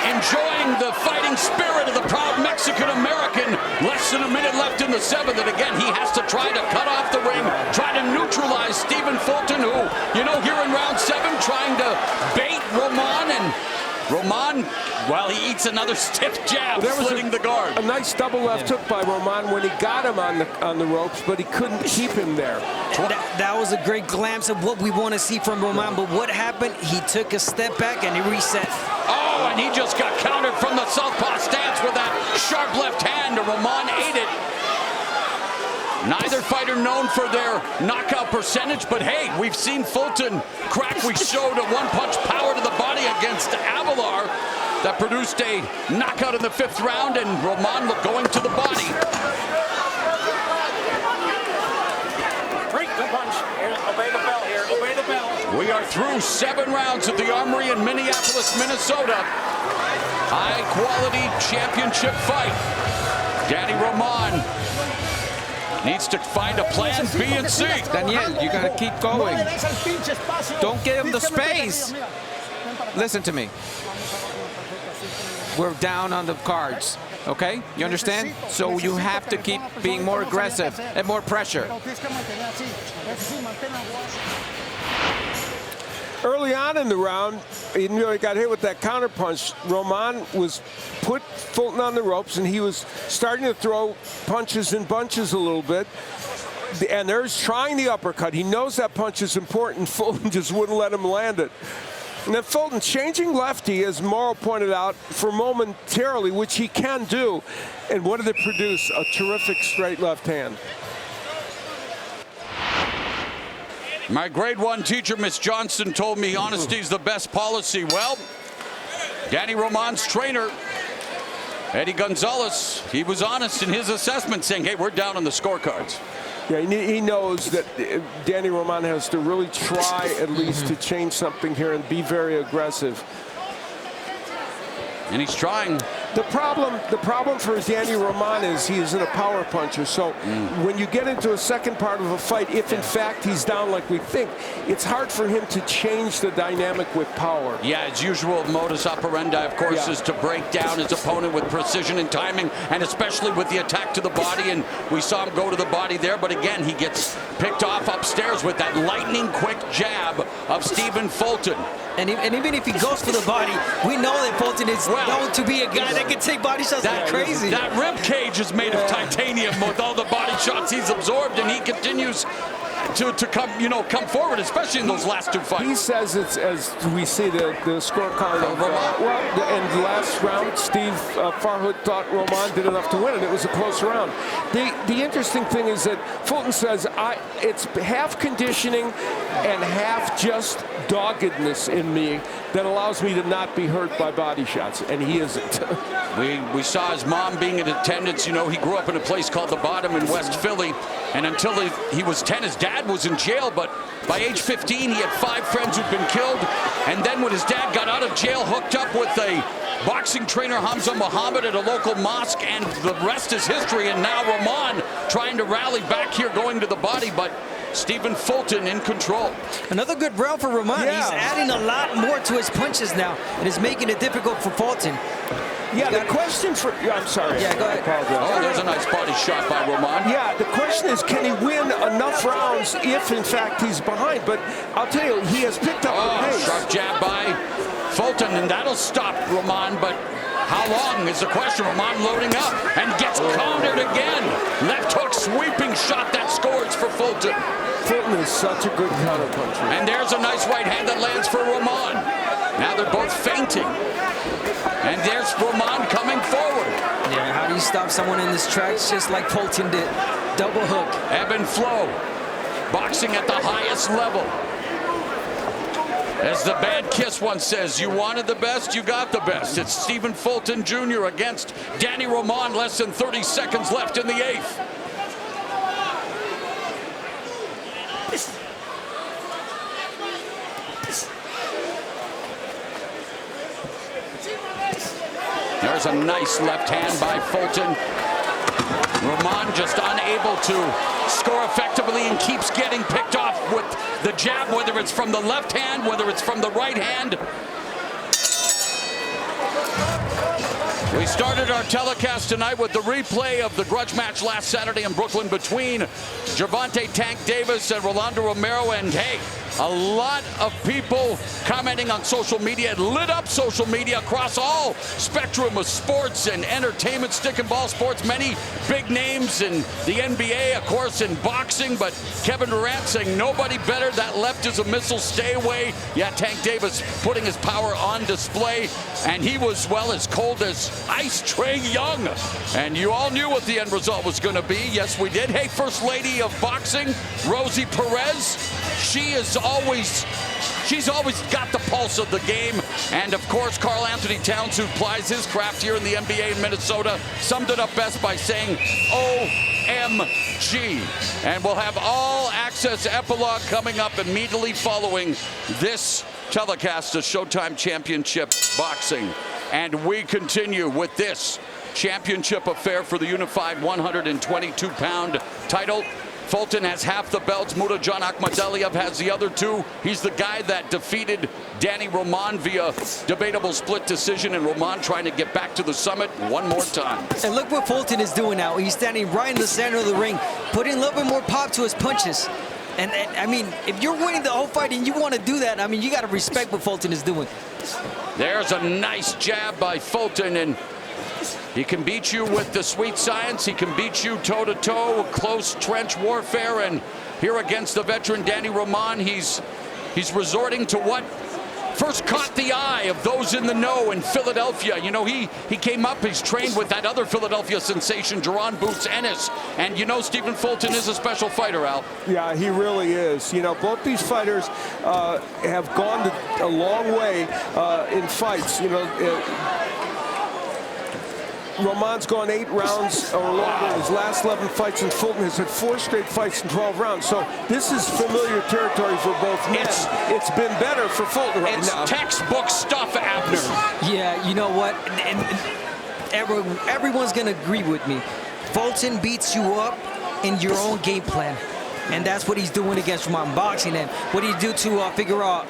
enjoying the fighting spirit of the proud Mexican-American. Less than a minute left in the 7th, and again, he has to try to cut off the ring, try to neutralize Stephen Fulton, who, here in round 7, trying to bait Roman, and Roman, well, he eats another stiff jab, splitting the guard. A nice double left hook by Roman when he got him on the ropes, but he couldn't keep him there. That was a great glimpse of what we want to see from Roman, but what happened? He took a step back and he reset. Oh, and he just got countered from the southpaw stance with that sharp left hand, and Roman ate it. Neither fighter known for their knockout percentage, but hey, we've seen Fulton crack. We showed a one-punch power to the body against Avalar that produced a knockout in the 5th round, and Roman going to the body. Break the punch. Here, obey the bell here. Obey the bell. We are through 7 rounds at the Armory in Minneapolis, Minnesota. High-quality championship fight. Danny Roman needs to find a plan B and C. Daniel, you got to keep going. Don't give him the space. Listen to me. We're down on the cards, okay? You understand? So you have to keep being more aggressive and more pressure. Early on in the round, he got hit with that counter punch. Roman put Fulton on the ropes, and he was starting to throw punches in bunches a little bit. And there's trying the uppercut. He knows that punch is important. Fulton just wouldn't let him land it. And then Fulton changing lefty, as Morley pointed out, for momentarily, which he can do. And what did it produce? A terrific straight left hand. My grade 1 teacher, Miss Johnson, told me honesty is the best policy. Well, Danny Roman's trainer, Eddie Gonzalez, he was honest in his assessment, saying, hey, we're down on the scorecards. Yeah, he knows that Danny Roman has to really try at least to change something here and be very aggressive. And he's trying. The problem for Danny Roman is he isn't a power puncher. So when you get into a second part of a fight, if in fact he's down like we think, it's hard for him to change the dynamic with power. Yeah, his usual modus operandi, of course, is to break down his opponent with precision and timing, and especially with the attack to the body. And we saw him go to the body there, but again, he gets picked off upstairs with that lightning quick jab of Stephen Fulton. And even if he goes for the body, we know that Fulton is known to be a guy that can take body shots like crazy. That rib cage is made of titanium with all the body shots he's absorbed, and he continues to come forward, especially in those last two fights. He says it's, as we see the scorecard of and the last round, Steve Farhood thought Roman did enough to win, and it was a close round. The interesting thing is that Fulton says it's half conditioning and half just doggedness in me that allows me to not be hurt by body shots, and he isn't. We saw his mom being in attendance. You know, he grew up in a place called The Bottom in West Philly, and until he was 10, his dad was in jail, but by age 15, he had 5 friends who'd been killed, and then when his dad got out of jail, hooked up with a boxing trainer, Hamza Muhammad, at a local mosque, and the rest is history, and now Roman trying to rally back here, going to the body, but Stephen Fulton in control. Another good round for Roman. He's adding a lot more to his punches now, and is making it difficult for Fulton. Yeah, the question for... I'm sorry. Yeah, go ahead. Oh, there's a nice body shot by Roman. Yeah, the question is, can he win enough rounds if, in fact, he's behind? But I'll tell you, he has picked up the pace. Sharp jab by Fulton, and that'll stop Roman, but how long is the question? Roman loading up and gets countered again. Left hook sweeping shot that scores for Fulton. Fulton is such a good counterpuncher. And there's a nice right hand that lands for Roman. Now they're both fainting. And there's Roman coming forward. Yeah, how do you stop someone in this tracks just like Fulton did? Double hook. Ebb and flow. Boxing at the highest level. As the Bad Kiss once says, you wanted the best, you got the best. It's Stephen Fulton Jr. against Danny Roman. Less than 30 seconds left in the 8th. There's a nice left hand by Fulton. Roman just unable to score effectively and keeps getting picked off with the jab, whether it's from the left hand, whether it's from the right hand. We started our telecast tonight with the replay of the grudge match last Saturday in Brooklyn between Gervonta Tank Davis and Rolando Romero, and hey, a lot of people commenting on social media. It lit up social media across all spectrum of sports and entertainment, stick and ball sports. Many big names in the NBA, of course, in boxing, but Kevin Durant saying nobody better. That left is a missile, stay away. Yeah, Tank Davis putting his power on display, and he was, well, as cold as ice. Trae Young, and you all knew what the end result was going to be. Yes, we did. Hey, First Lady of Boxing, Rosie Perez, she's always got the pulse of the game. And of course, Karl Anthony Towns, who plies his craft here in the NBA in Minnesota, summed it up best by saying OMG. And we'll have all access epilogue coming up immediately following this telecast of Showtime Championship Boxing. And we continue with this championship affair for the unified 122-pound title. Fulton has half the belts. Murodjon Akhmadaliev has the other 2. He's the guy that defeated Danny Roman via debatable split decision, and Roman trying to get back to the summit one more time. And look what Fulton is doing now. He's standing right in the center of the ring, putting a little bit more pop to his punches. And I mean, if you're winning the whole fight and you want to do that, I mean, you got to respect what Fulton is doing. There's a nice jab by Fulton, and he can beat you with the sweet science. He can beat you toe-to-toe, close trench warfare. And here against the veteran Danny Roman, he's resorting to what first caught the eye of those in the know in Philadelphia. You know, he came up, he's trained with that other Philadelphia sensation, Jaron Boots Ennis. And you know, Stephen Fulton is a special fighter, Al. Yeah, he really is. You know, both these fighters have gone a long way in fights. You know, Roman's gone 8 rounds or longer in his last 11 fights, and Fulton has had 4 straight fights in 12 rounds. So this is familiar territory for both men. It's been better for Fulton right now. It's textbook stuff, Abner. Yeah, you know what? And everyone's going to agree with me. Fulton beats you up in your own game plan. And that's what he's doing against Roman. Boxing. And what did he do to Figueroa?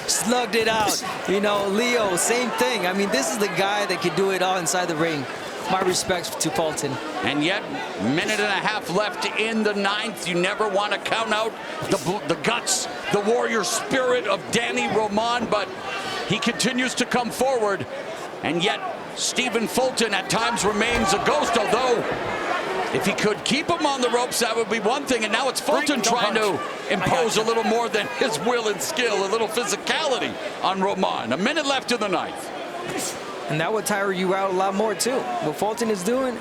Slugged it out. You know, Leo, same thing. I mean, this is the guy that can do it all inside the ring. my respects to Fulton. And yet, minute and a half left in the 9th. You never want to count out the guts, the warrior spirit of Danny Roman, but he continues to come forward. And yet, Stephen Fulton at times remains a ghost, although if he could keep him on the ropes, that would be one thing. And now it's Fulton trying to impose a little more than his will and skill, a little physicality on Roman. A minute left in the 9th. And that would tire you out a lot more, too. What Fulton is doing,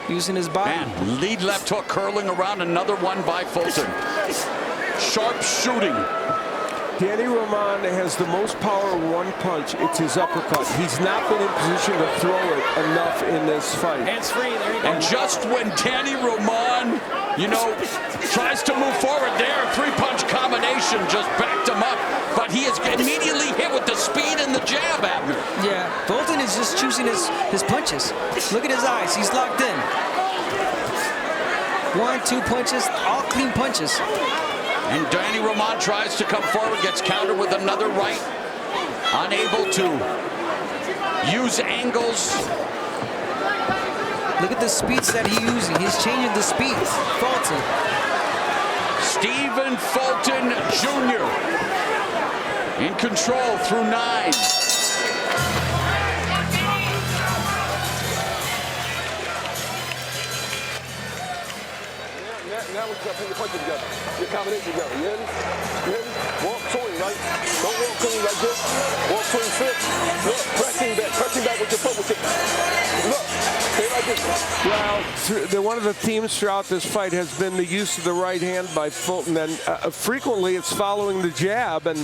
using his body. Man, lead left hook curling around, another one by Fulton. Sharp shooting. Danny Roman has the most power in one punch. It's his uppercut. He's not been in position to throw it enough in this fight. Hands free, there you go. And just when Danny Roman, you know, tries to move forward there, three-punch combination just backed him up. But he is immediately hit with the speed and the jab, Abner. Yeah, Fulton is just choosing his punches. Look at his eyes. He's locked in. 1, 2 punches, all clean punches. And Danny Roman tries to come forward, gets countered with another right. Unable to use angles. Look at the speeds that he's using. He's changing the speeds. Fulton. Stephen Fulton Jr. in control through 9. Now we got to put your punches together. Your combination together. You hear me? You hear me? Walk swing, right? Don't walk swing like this. Walk swing flip. Look, pressing back with your foot. Look, stay like this. Well, one of the themes throughout this fight has been the use of the right hand by Fulton, and frequently it's following the jab, and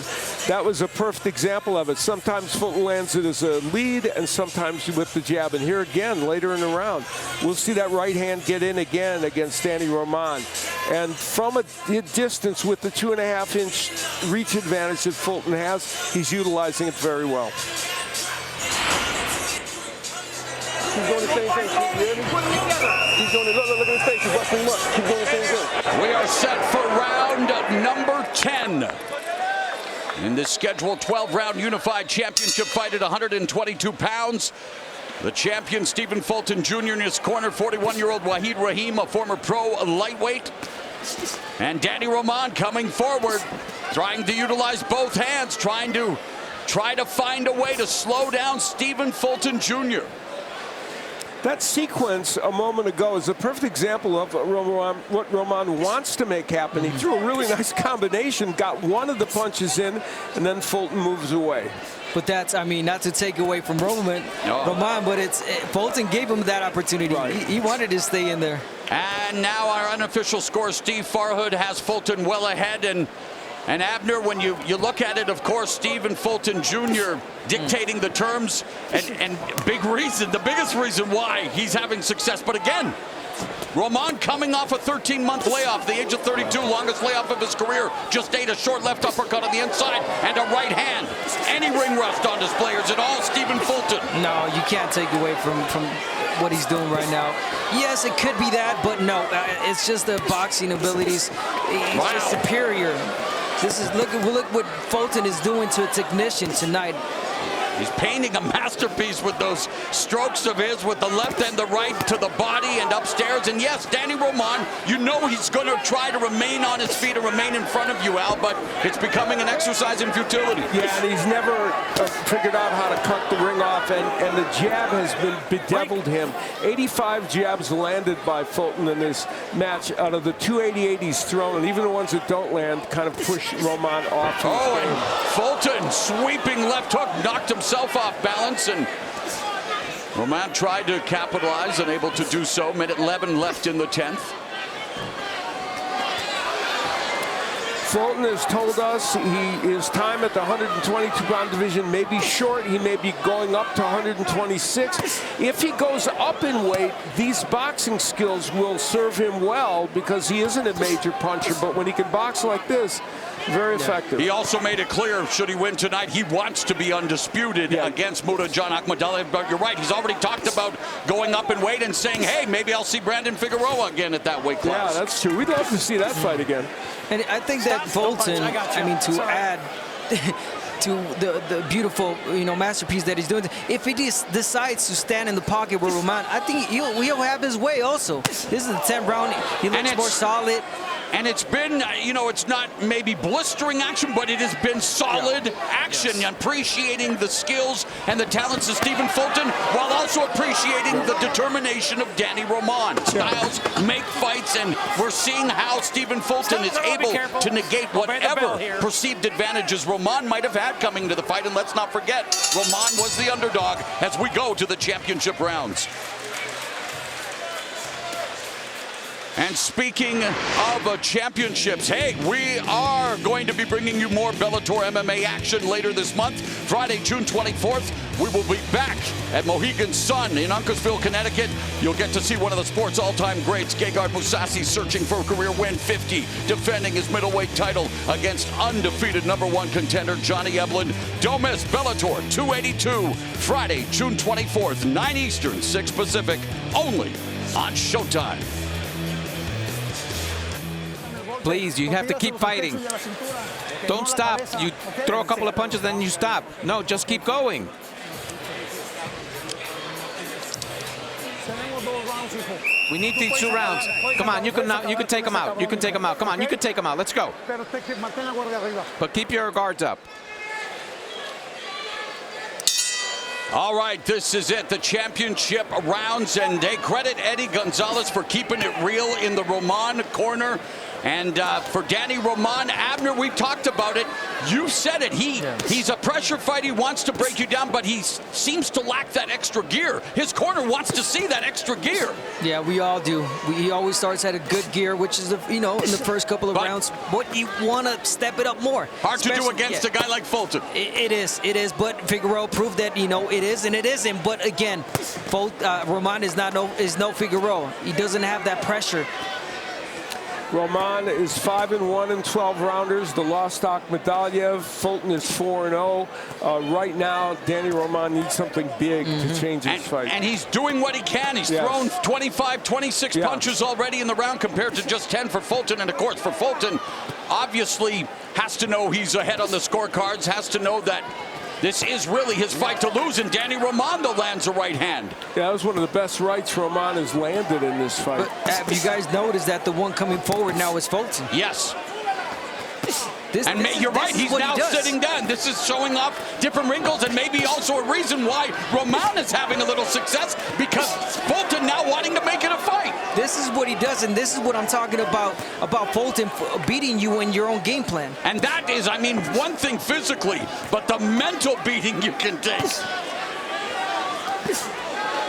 that was a perfect example of it. Sometimes Fulton lands it as a lead, and sometimes with the jab. And here again, later in the round, we'll see that right hand get in again against Danny Roman. And from a distance with the 2.5-inch reach advantage that Fulton has, he's utilizing it very well. Keep doing the same thing. You hear me? Keep doing it. Look at his face. He's busting him up. Keep doing the same thing. We are set for round number 10. In this scheduled 12-round unified championship fight at 122 pounds. The champion, Stephen Fulton Jr. in his corner, 41-year-old Wahid Rahim, a former pro lightweight. And Danny Roman coming forward, trying to utilize both hands, trying to find a way to slow down Stephen Fulton Jr. That sequence a moment ago is a perfect example of what Roman wants to make happen. He threw a really nice combination, got one of the punches in, and then Fulton moves away. But that's, I mean, not to take away from Roman, but Fulton gave him that opportunity. Right. He wanted to stay in there. And now our unofficial score, Steve Farhood has Fulton well ahead. And Abner, when you look at it, of course, Stephen Fulton Jr. dictating the terms, and the biggest reason why he's having success. But again, Roman coming off a 13-month layoff, the age of 32, longest layoff of his career. Just ate a short left uppercut on the inside and a right hand. Any ring rust on display, or is it all Stephen Fulton? No, you can't take away from what he's doing right now. Yes, it could be that, but no, it's just the boxing abilities. He's just superior. This is look what Fulton is doing to a technician tonight. He's painting a masterpiece with those strokes of his, with the left and the right to the body and upstairs. And yes, Danny Roman, you know he's going to try to remain on his feet and remain in front of you, Al, but it's becoming an exercise in futility. Yeah, and he's never figured out how to cut the ring off, and the jab has bedeviled him. 85 jabs landed by Fulton in this match out of the 288 he's thrown, and even the ones that don't land kind of push Roman off. And Fulton sweeping left hook knocked himself off balance, and Roman tried to capitalize, unable to do so. Minute 11 left in the 10th. Fulton has told us his time at the 122-pound division may be short. He may be going up to 126. If he goes up in weight, these boxing skills will serve him well because he isn't a major puncher. But when he can box like this, very effective. He also made it clear, should he win tonight, he wants to be undisputed against Muradjan Akhmadaliev. But you're right, he's already talked about going up in weight and saying, hey, maybe I'll see Brandon Figueroa again at that weight class. Yeah, that's true. We'd love to see that fight again. And I think that Fulton, I mean, to add, to the beautiful, masterpiece that he's doing. If he decides to stand in the pocket with Roman, I think he'll have his way also. This is the 10th round. He looks more solid. And it's been, it's not maybe blistering action, but it has been solid action, appreciating the skills and the talents of Stephen Fulton, while also appreciating the determination of Danny Roman. Styles make fights, and we're seeing how Stephen Fulton is able to negate whatever perceived advantages Roman might have had coming to the fight. And let's not forget, Roman was the underdog as we go to the championship rounds. And speaking of championships, hey, we are going to be bringing you more Bellator MMA action later this month. Friday, June 24th, we will be back at Mohegan Sun in Uncasville, Connecticut. You'll get to see one of the sport's all-time greats, Gegard Mousasi, searching for a career win 50, defending his middleweight title against undefeated #1 contender Johnny Eblen. Don't miss Bellator 282, Friday, June 24th, 9 Eastern, 6 Pacific, only on Showtime. Please, you have to keep fighting. Don't stop. You throw a couple of punches, then you stop. No, just keep going. We need these 2 rounds. Come on, you can take them out. You can take them out. Come on, you can take them out. Let's go. But keep your guards up. All right, this is it, the championship rounds, and they credit Eddie Gonzalez for keeping it real in the Roman corner. And for Danny Roman, Abner, we've talked about it. You said it. He's a pressure fighter. He wants to break you down, but he seems to lack that extra gear. His corner wants to see that extra gear. Yeah, we all do. He always starts at a good gear, which is, in the first couple of rounds. But you want to step it up more. Hard to do against a guy like Fulton. It is. But Figueroa proved that, it is and it isn't. But again, Roman is no Figueroa. He doesn't have that pressure. Roman is 5-1 in 12 rounders. The Lostock Medalyev. Fulton is 4-0. Right now, Danny Roman needs something big to change his fight. And he's doing what he can. He's thrown 25, 26 punches already in the round compared to just 10 for Fulton. And of course, for Fulton, obviously has to know he's ahead on the scorecards, has to know that this is really his fight to lose, and Danny Roman, though, lands a right hand. Yeah, that was one of the best rights Roman has landed in this fight. But have you guys noticed that the one coming forward now is Fulton? Yes. You're right, he's now sitting down. This is showing off different wrinkles, and maybe also a reason why Roman is having a little success, because Fulton now wanting to make it a fight. This is what he does, and this is what I'm talking about Fulton beating you in your own game plan. And that is, one thing physically, but the mental beating you can take.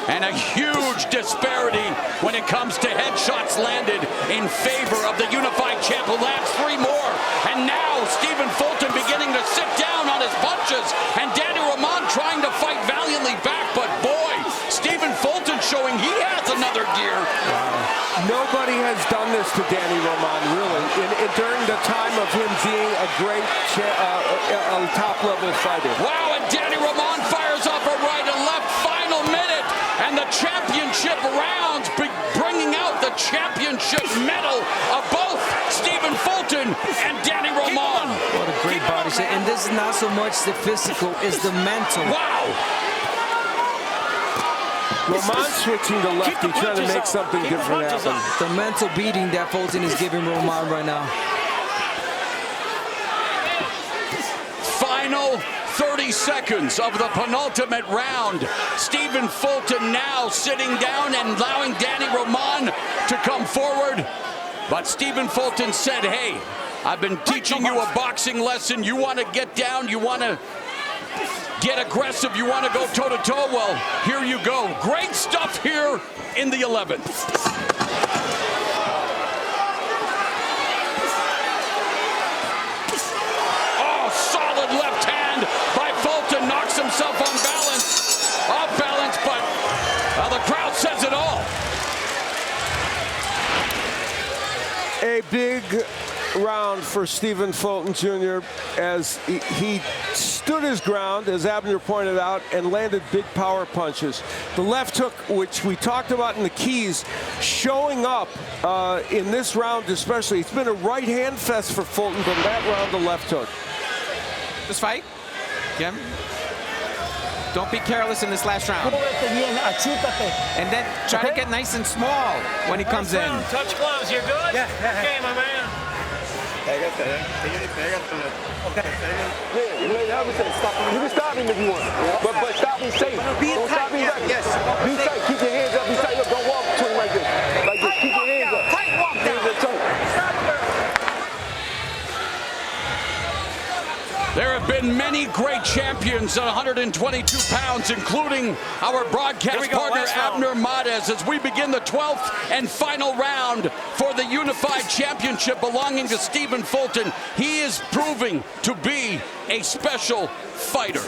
And a huge disparity when it comes to headshots landed in favor of the unified champ, who lands 3 more. And now Stephen Fulton beginning to sit down on his punches, and Danny Roman trying to fight valiantly back. But boy, Stephen Fulton showing he has another gear. Nobody has done this to Danny Roman, really, during the time of him being a great top-level fighter. Wow, and Danny Roman fires off a right and left. Final minute, and the championship rounds bringing out the championship medal of both Stephen Fulton and Danny Roman. What a great body shot. And this is not so much the physical, it's the mental. Wow. Roman switching to lefty, trying to make something different happen. The mental beating that Fulton is giving Roman right now. Final 30 seconds of the penultimate round. Stephen Fulton now sitting down and allowing Danny Roman to come forward. But Stephen Fulton said, hey, I've been teaching you a boxing lesson. You want to get down, you want to get aggressive, you want to go toe-to-toe, well, here you go. Great stuff here in the 11th. Knocks himself off balance, but the crowd says it all. A big round for Stephen Fulton Jr. as he stood his ground, as Abner pointed out, and landed big power punches. The left hook, which we talked about in the keys, showing up in this round especially. It's been a right hand fest for Fulton, but that round, the left hook. This fight? Yeah. Don't be careless in this last round. And then try to get nice and small when he comes in. Touch gloves, you're good? Yeah. Okay, my man. Okay. Yeah, you can stop him if you want, but stop him safe. Don't stop him right. Yes. Be tight. Keep your hands up. Be tight. Look, don't walk to him like this. Like this. Keep your hands up. Tight walk down. There have been many great champions at 122 pounds, including our broadcast partner, Abner Mades, as we begin the 12th and final round for the Unified Championship belonging to Stephen Fulton. He is proving to be a special fighter.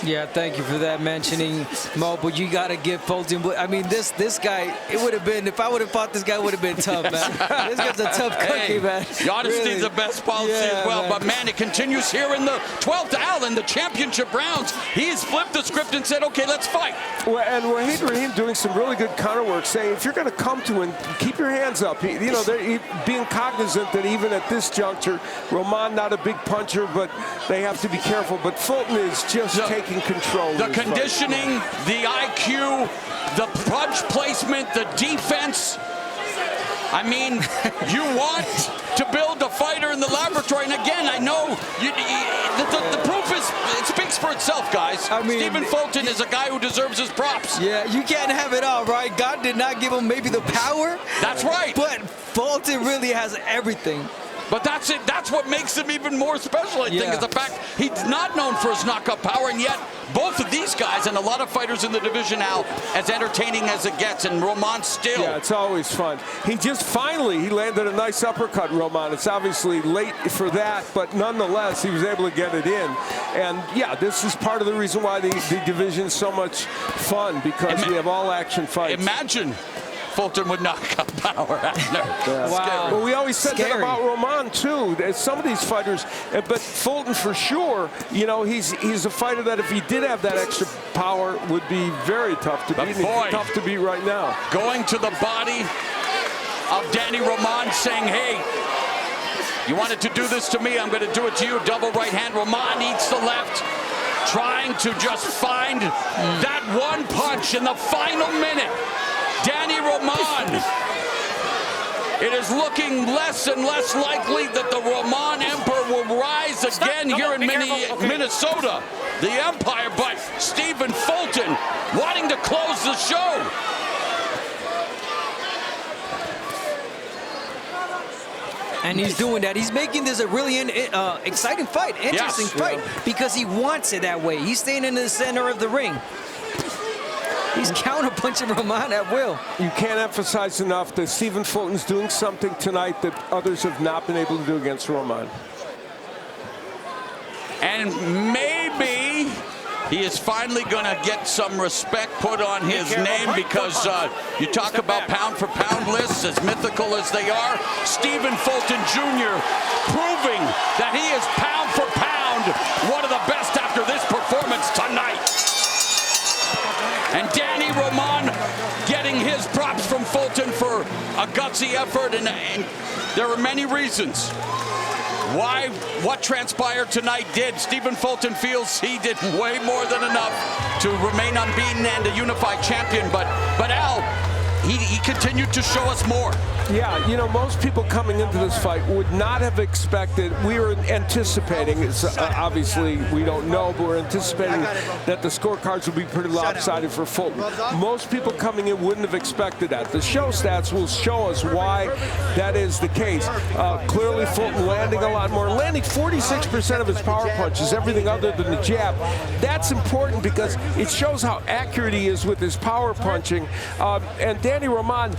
Yeah, thank you for that mentioning, Mo, but you got to give Fulton. I mean, this guy, it would have been, if I would have fought this guy, it would have been tough, man. This guy's a tough cookie, man. The honesty's Really. the best policy as well, man. but man, it continues here in the 12th Allen, the championship rounds. He's flipped the script and said, okay, let's fight. Well, and Wahid Rahim doing some really good counter work, saying if you're going to come to him, keep your hands up. Being cognizant that even at this juncture, Roman not a big puncher, but they have to be careful. But Fulton is just taking control. The conditioning, the IQ, the punch placement, the defense. I mean, you want to build a fighter in the laboratory, and again, I know the proof is, it speaks for itself, guys. I mean, Stephen Fulton is a guy who deserves his props. Yeah, you can't have it all, right? God did not give him maybe the power. That's right. But Fulton really has everything. But that's it. That's what makes him even more special, I think, is the fact he's not known for his knockout power, and yet both of these guys and a lot of fighters in the division now, as entertaining as it gets, and Roman still. Yeah, it's always fun. He landed a nice uppercut, Roman. It's obviously late for that, but nonetheless, he was able to get it in. And yeah, this is part of the reason why the division is so much fun, because we have all action fights. Imagine Fulton would knock out power. Wow. Well, we always said that about Roman too. Some of these fighters, but Fulton for sure. You know, he's a fighter that if he did have that extra power, would be very tough to beat. Tough to beat right now. Going to the body of Danny Roman, saying, "Hey, you wanted to do this to me, I'm going to do it to you." Double right hand. Roman eats the left, trying to just find that one punch in the final minute. Danny Roman. It is looking less and less likely that the Roman Emperor will rise again here in Minnesota, the Empire, but Stephen Fulton wanting to close the show. And he's doing that. He's making this a really exciting fight, interesting fight, because he wants it that way. He's staying in the center of the ring. He's counter-punching Roman at will. You can't emphasize enough that Stephen Fulton's doing something tonight that others have not been able to do against Roman. And maybe he is finally going to get some respect put on his name, because you talk about pound-for-pound lists, as mythical as they are. Stephen Fulton Jr. proving that he is pound-for-pound one of the best after this performance tonight. And Danny Roman getting his props from Fulton for a gutsy effort, and there are many reasons why what transpired tonight did. Stephen Fulton feels he did way more than enough to remain unbeaten and a unified champion, but Al, he continued to show us more. Yeah, you know, most people coming into this fight would not have expected, we were anticipating, it's, obviously we don't know, but we're anticipating that the scorecards would be pretty lopsided for Fulton. Most people coming in wouldn't have expected that. The show stats will show us why that is the case. Clearly Fulton landing a lot more, landing 46% of his power punches, everything other than the jab. That's important because it shows how accurate he is with his power punching. And Danny Roman,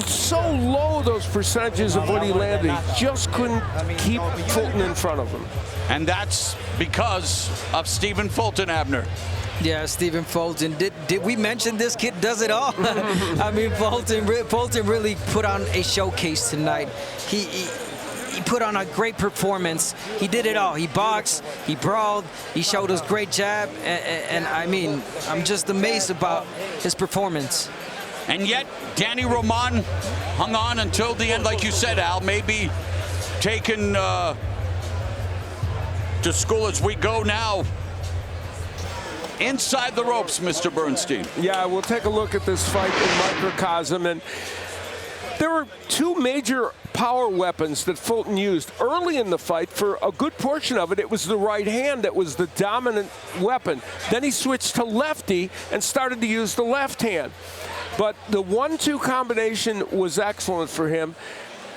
so low those percentages of what he landed, he just couldn't keep Fulton in front of him. And that's because of Stephen Fulton, Abner. Yeah, Stephen Fulton. Did we mention this kid does it all? I mean, Fulton really put on a showcase tonight. He put on a great performance. He did it all. He boxed, he brawled, he showed us great jab, and I mean, I'm just amazed about his performance. And yet, Danny Roman hung on until the end, like you said, Al, maybe taken to school as we go now. inside the ropes, Mr. Bernstein. Yeah, we'll take a look at this fight in microcosm. And there were two major power weapons that Fulton used early in the fight. For a good portion of it, it was the right hand that was the dominant weapon. Then he switched to lefty and started to use the left hand. But the 1-2 combination was excellent for him.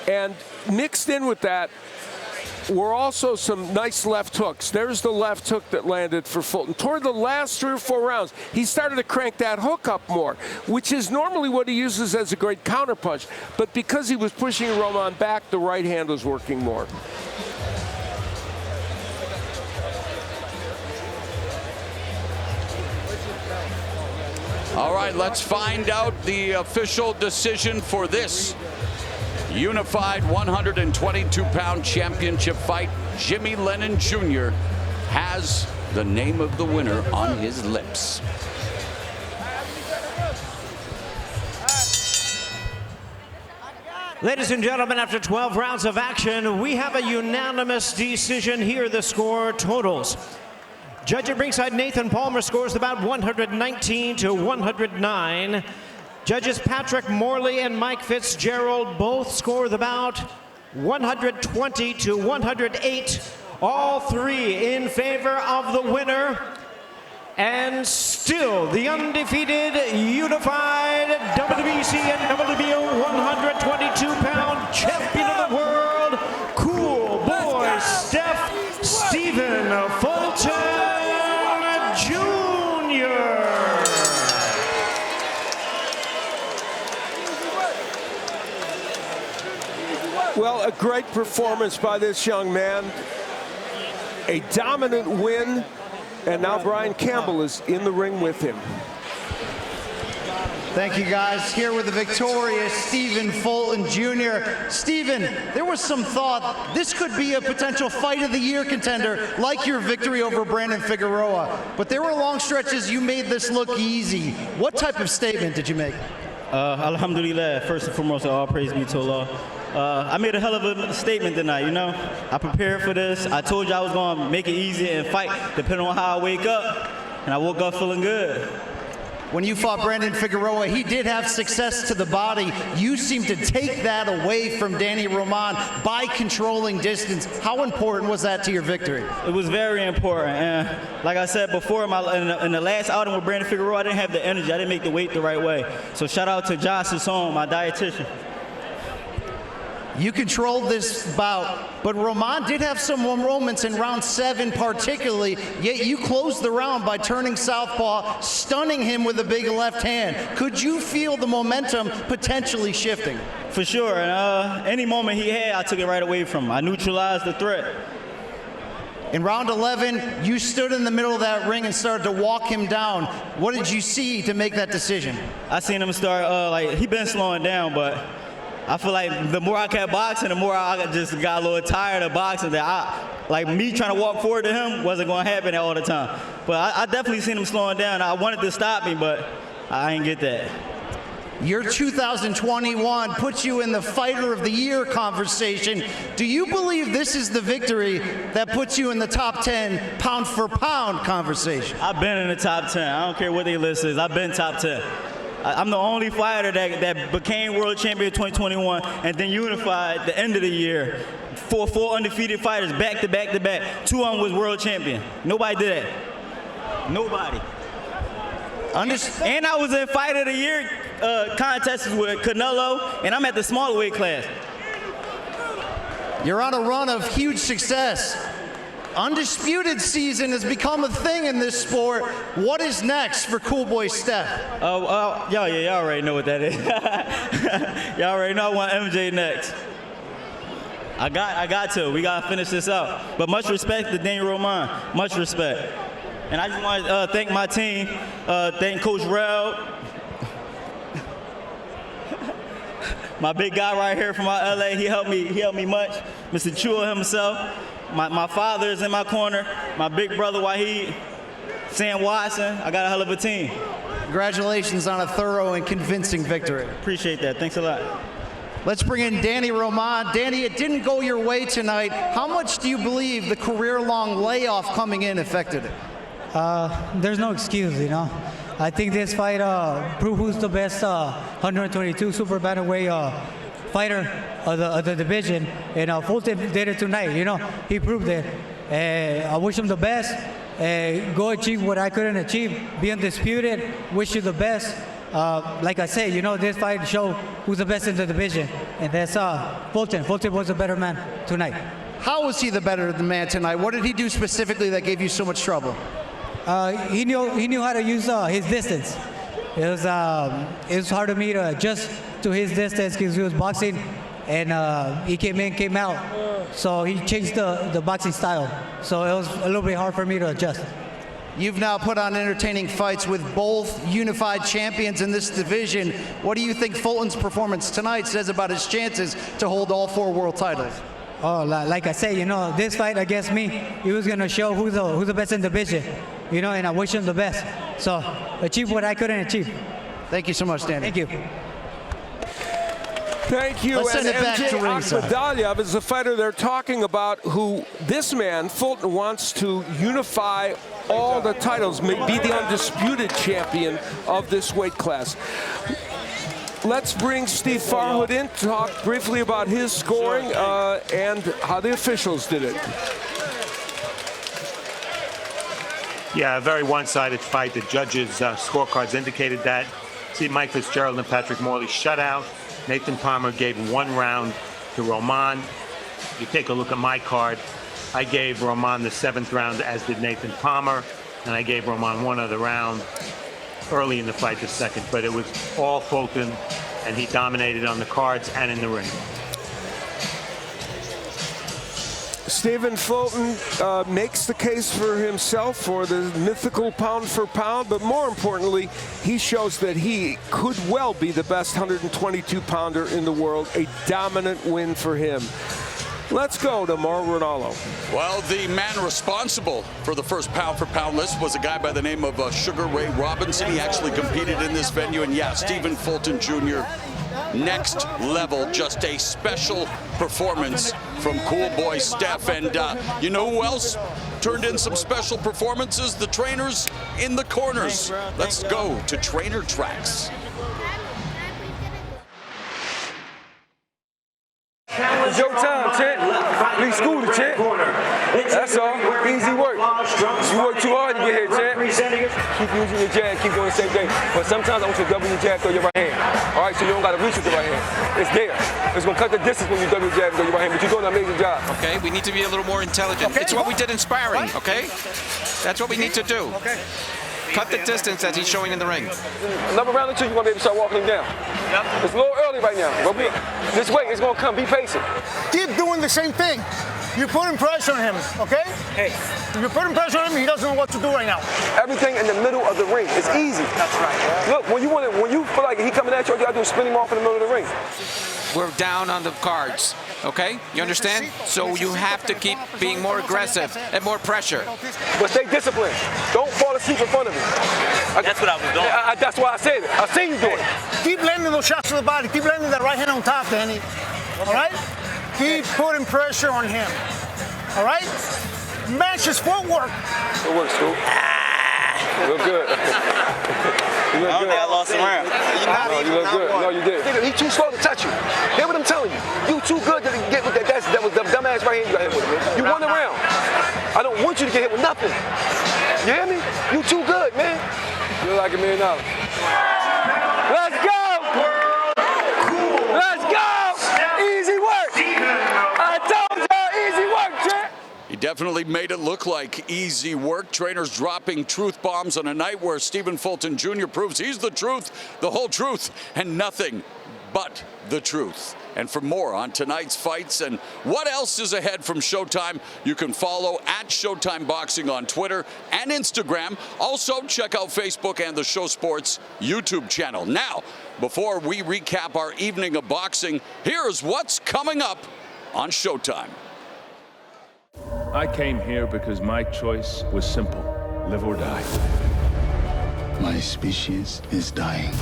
And mixed in with that were also some nice left hooks. There's the left hook that landed for Fulton. Toward the last 3 or 4 rounds, he started to crank that hook up more, which is normally what he uses as a great counterpunch. But because he was pushing Roman back, the right hand was working more. All right, let's find out the official decision for this unified 122-pound championship fight. Jimmy Lennon Jr. has the name of the winner on his lips. Ladies and gentlemen, after 12 rounds of action, we have a unanimous decision. Here the score totals. Judge at ringside Nathan Palmer scores the bout 119 to 109. Judges Patrick Morley and Mike Fitzgerald both score the bout 120 to 108. All three in favor of the winner. And still the undefeated unified WBC and WBO 122-pound champion of the world, Cool Boy Steph Stephen Fulton Jr. Well, a great performance by this young man. A dominant win. And now Brian Campbell is in the ring with him. Thank you, guys. Here with the victorious Stephen Fulton Jr. Stephen, there was some thought this could be a potential fight of the year contender, like your victory over Brandon Figueroa. But there were long stretches you made this look easy. What type of statement did you make? Alhamdulillah, first and foremost, all praise be to Allah. I made a hell of a statement tonight, you know. I prepared for this. I told you I was going to make it easy and fight depending on how I wake up. And I woke up feeling good. When you fought Brandon Figueroa, he did have success to the body. You seemed to take that away from Danny Roman by controlling distance. How important was that to your victory? It was very important. And like I said before, in the last outing with Brandon Figueroa, I didn't have the energy. I didn't make the weight the right way. So shout out to Josh Sasson, my dietitian. You controlled this bout, but Roman did have some moments in round 7 particularly, yet you closed the round by turning southpaw, stunning him with a big left hand. Could you feel the momentum potentially shifting? For sure, and any moment he had, I took it right away from him. I neutralized the threat. In round 11, you stood in the middle of that ring and started to walk him down. What did you see to make that decision? I seen him start, he been slowing down, but I feel like the more I kept boxing, the more I just got a little tired of boxing. That me trying to walk forward to him wasn't going to happen all the time. But I definitely seen him slowing down. I wanted to stop me, but I didn't get that. Your 2021 puts you in the Fighter of the Year conversation. Do you believe this is the victory that puts you in the top 10 pound for pound conversation? I've been in the top 10. I don't care what their list is. I've been top 10. I'm the only fighter that became world champion in 2021 and then unified at the end of the year. Four undefeated fighters back to back to back. 2 of them was world champion. Nobody did that. Nobody. And I was in Fight of the Year contests with Canelo, and I'm at the smaller weight class. You're on a run of huge success. Undisputed season has become a thing in this sport. What is next for Cool Boy Steph? Y'all already know what that is. Y'all already know I want MJ next. I got to. We got to finish this out. But much respect to Daniel Roman. Much respect. And I just want to thank my team. Thank Coach Rel. My big guy right here from LA. He helped me much. Mr. Chua himself. My father is in my corner. My big brother Wahid, Sam Watson. I got a hell of a team. Congratulations on a thorough and convincing victory. Appreciate that. Thanks a lot. Let's bring in Danny Roman. Danny, it didn't go your way tonight. How much do you believe the career-long layoff coming in affected it? There's no excuse, you know. I think this fight proved who's the best 122 super bantamweight fighter of the division, and Fulton did it tonight. You know, he proved it. I wish him the best. Go achieve what I couldn't achieve. Be undisputed. Wish you the best. Like I said, you know, this fight showed who's the best in the division, and that's Fulton. Fulton was a better man tonight. How was he the better man tonight? What did he do specifically that gave you so much trouble? He knew how to use his distance. It was hard for me to adjust to his distance because he was boxing, and he came in, came out. So he changed the boxing style. So it was a little bit hard for me to adjust. You've now put on entertaining fights with both unified champions in this division. What do you think Fulton's performance tonight says about his chances to hold all 4 world titles? Oh, like I said, you know, this fight against me, he was going to show who's the best in the division, you know, and I wish him the best. So achieve what I couldn't achieve. Thank you so much, Danny. Thank you. Thank you. Let's send it back to ringside. Akhmadaliev is the fighter they're talking about, who this man, Fulton, wants to unify all the titles, be the undisputed champion of this weight class. Let's bring Steve Farhood in to talk briefly about his scoring and how the officials did it. Yeah, a very one-sided fight. The judges' scorecards indicated that. See, Mike Fitzgerald and Patrick Morley shut out. Nathan Palmer gave 1 round to Roman. You take a look at my card. I gave Roman the 7th round, as did Nathan Palmer, and I gave Roman 1 other round early in the fight, the 2nd. But it was all Fulton, and he dominated on the cards and in the ring. Stephen Fulton makes the case for himself for the mythical pound for pound, but more importantly, he shows that he could well be the best 122-pounder in the world. A dominant win for him. Let's go to Mauro Ranallo. Well, the man responsible for the first pound-for-pound list was a guy by the name of Sugar Ray Robinson. He actually competed in this venue, and yeah, Stephen Fulton Jr., next level, just a special performance from Cool Boy Steph. And you know who else turned in some special performances? The trainers in the corners. Let's go to Trainer Tracks. It's your time, champ. Leave school to champ. That's all. Easy work. You work too hard to get here, champ. Keep using your jab, keep doing the same thing. But sometimes I want you to double your jab, throw your right hand. All right, so you don't got to reach with the right hand. It's there. It's going to cut the distance when you double your jab and throw your right hand, but you're doing an amazing job. Okay, we need to be a little more intelligent. Okay. It's what we did in sparring, okay? That's what we need to do. Okay. Cut the distance that he's showing in the ring. Another round or 2, you're going to be able to start walking him down. Yep. It's a little early right now, but this way, it's going to come. Be patient. Keep doing the same thing. You're putting pressure on him, okay? Hey. If you're putting pressure on him, he doesn't know what to do right now. Everything in the middle of the ring is easy. That's right. Look, when you feel like he coming at you, all you got to do is spin him off in the middle of the ring. We're down on the cards, okay? You understand? So you have to keep being more aggressive and more pressure. But stay disciplined. Don't fall asleep in front of me. That's what I was doing. That's why I said it. I seen you do it. Keep landing those shots to the body. Keep landing that right hand on top, Danny. All right? Keep putting pressure on him. All right? Match his footwork. It works, Scoop. You look good. You look good. I lost some round. No, you look good. No, you did. He's too slow to touch you. Hear what I'm telling you. You too good to get with that. That was the dumbass right hand you got hit with, man. You won the round. I don't want you to get hit with nothing. You hear me? You too good, man. You're like $1 million. Let's go! Let's go! Easy work! I told y'all, easy work, champ! He definitely made it look like easy work. Trainers dropping truth bombs on a night where Stephen Fulton Jr. proves he's the truth, the whole truth, and nothing but the truth. And for more on tonight's fights and what else is ahead from Showtime, you can follow at Showtime Boxing on Twitter and Instagram. Also, check out Facebook and the Show Sports YouTube channel. Now, before we recap our evening of boxing, here's what's coming up on Showtime. I came here because my choice was simple: live or die. My species is dying.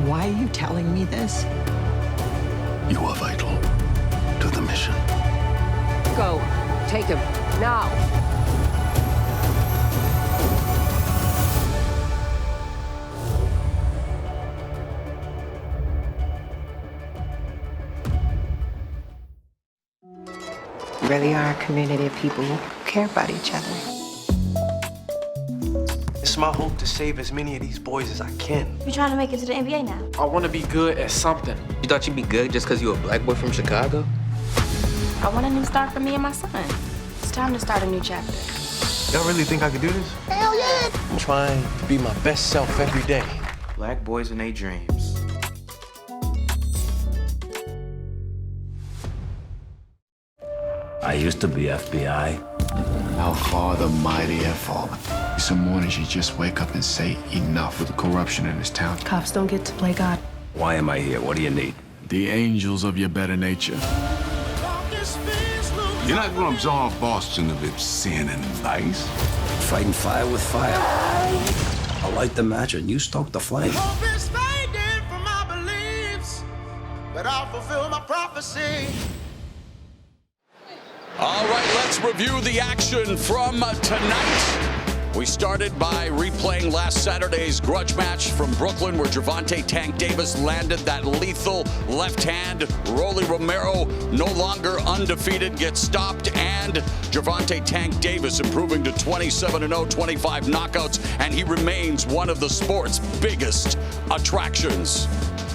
Why are you telling me this? You are vital to the mission. Go. Take him. Now. We really are a community of people who care about each other. It's my hope to save as many of these boys as I can. You trying to make it to the NBA now? I want to be good at something. You thought you'd be good just because you a black boy from Chicago? I want a new start for me and my son. It's time to start a new chapter. Y'all really think I can do this? Hell yeah! I'm trying to be my best self every day. Black boys and their dreams. I used to be FBI. How far the mighty have fallen. Some mornings you just wake up and say enough with the corruption in this town. Cops don't get to play God. Why am I here? What do you need? The angels of your better nature. You're not going to absolve Boston of its sin and vice. Fighting fire with fire. I'll light the match and you stoke the flame. But I'll fulfill my prophecy. All right, let's review the action from tonight. We started by replaying last Saturday's grudge match from Brooklyn where Gervonta Tank Davis landed that lethal left hand. Rolly Romero, no longer undefeated, gets stopped, and Gervonta Tank Davis improving to 27-0, 25 knockouts, and he remains one of the sport's biggest attractions.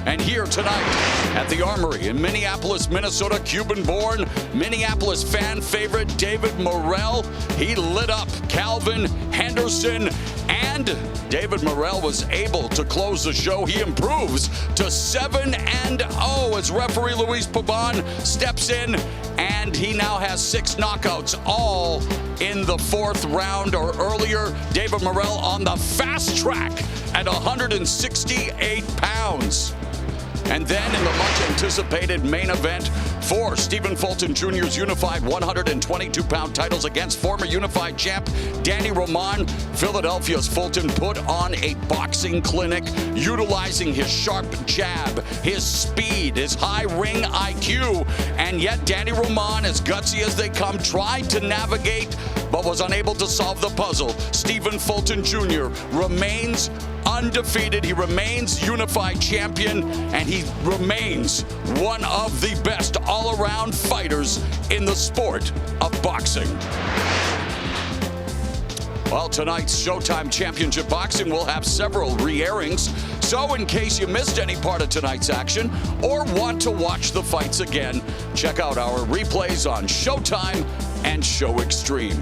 And here tonight at the Armory in Minneapolis, Minnesota, Cuban-born Minneapolis fan favorite David Morrell. He lit up Calvin Henderson, and David Morrell was able to close the show. He improves to 7-0 as referee Luis Pabon steps in, and he now has 6 knockouts, all in the 4th round or earlier. David Morrell on the fast track at 168 pounds. And then in the much-anticipated main event for Stephen Fulton Jr.'s unified 122-pound titles against former unified champ Danny Roman, Philadelphia's Fulton put on a boxing clinic utilizing his sharp jab, his speed, his high ring IQ, and yet Danny Roman, as gutsy as they come, tried to navigate but was unable to solve the puzzle. Stephen Fulton Jr. remains undefeated. He remains unified champion, and he remains one of the best all-around fighters in the sport of boxing. Well, tonight's Showtime Championship Boxing will have several re-airings. So in case you missed any part of tonight's action or want to watch the fights again, check out our replays on Showtime and Show Extreme.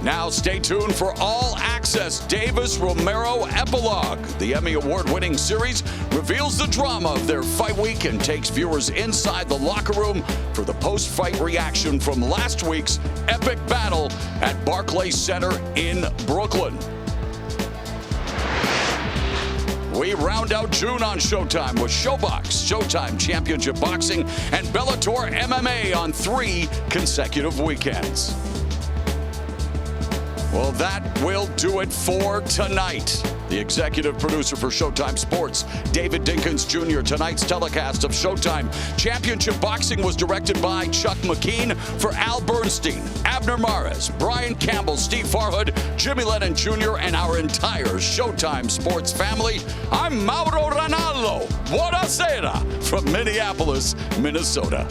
Now stay tuned for All Access Davis Romero Epilogue. The Emmy Award-winning series reveals the drama of their fight week and takes viewers inside the locker room for the post-fight reaction from last week's epic battle at Barclays Center in Brooklyn. We round out June on Showtime with ShoBox, Showtime Championship Boxing, and Bellator MMA on 3 consecutive weekends. Well, that will do it for tonight. The executive producer for Showtime Sports, David Dinkins Jr. Tonight's telecast of Showtime Championship Boxing was directed by Chuck McKean. For Al Bernstein, Abner Mares, Brian Campbell, Steve Farhood, Jimmy Lennon Jr., and our entire Showtime Sports family, I'm Mauro Ranallo. Buonasera from Minneapolis, Minnesota.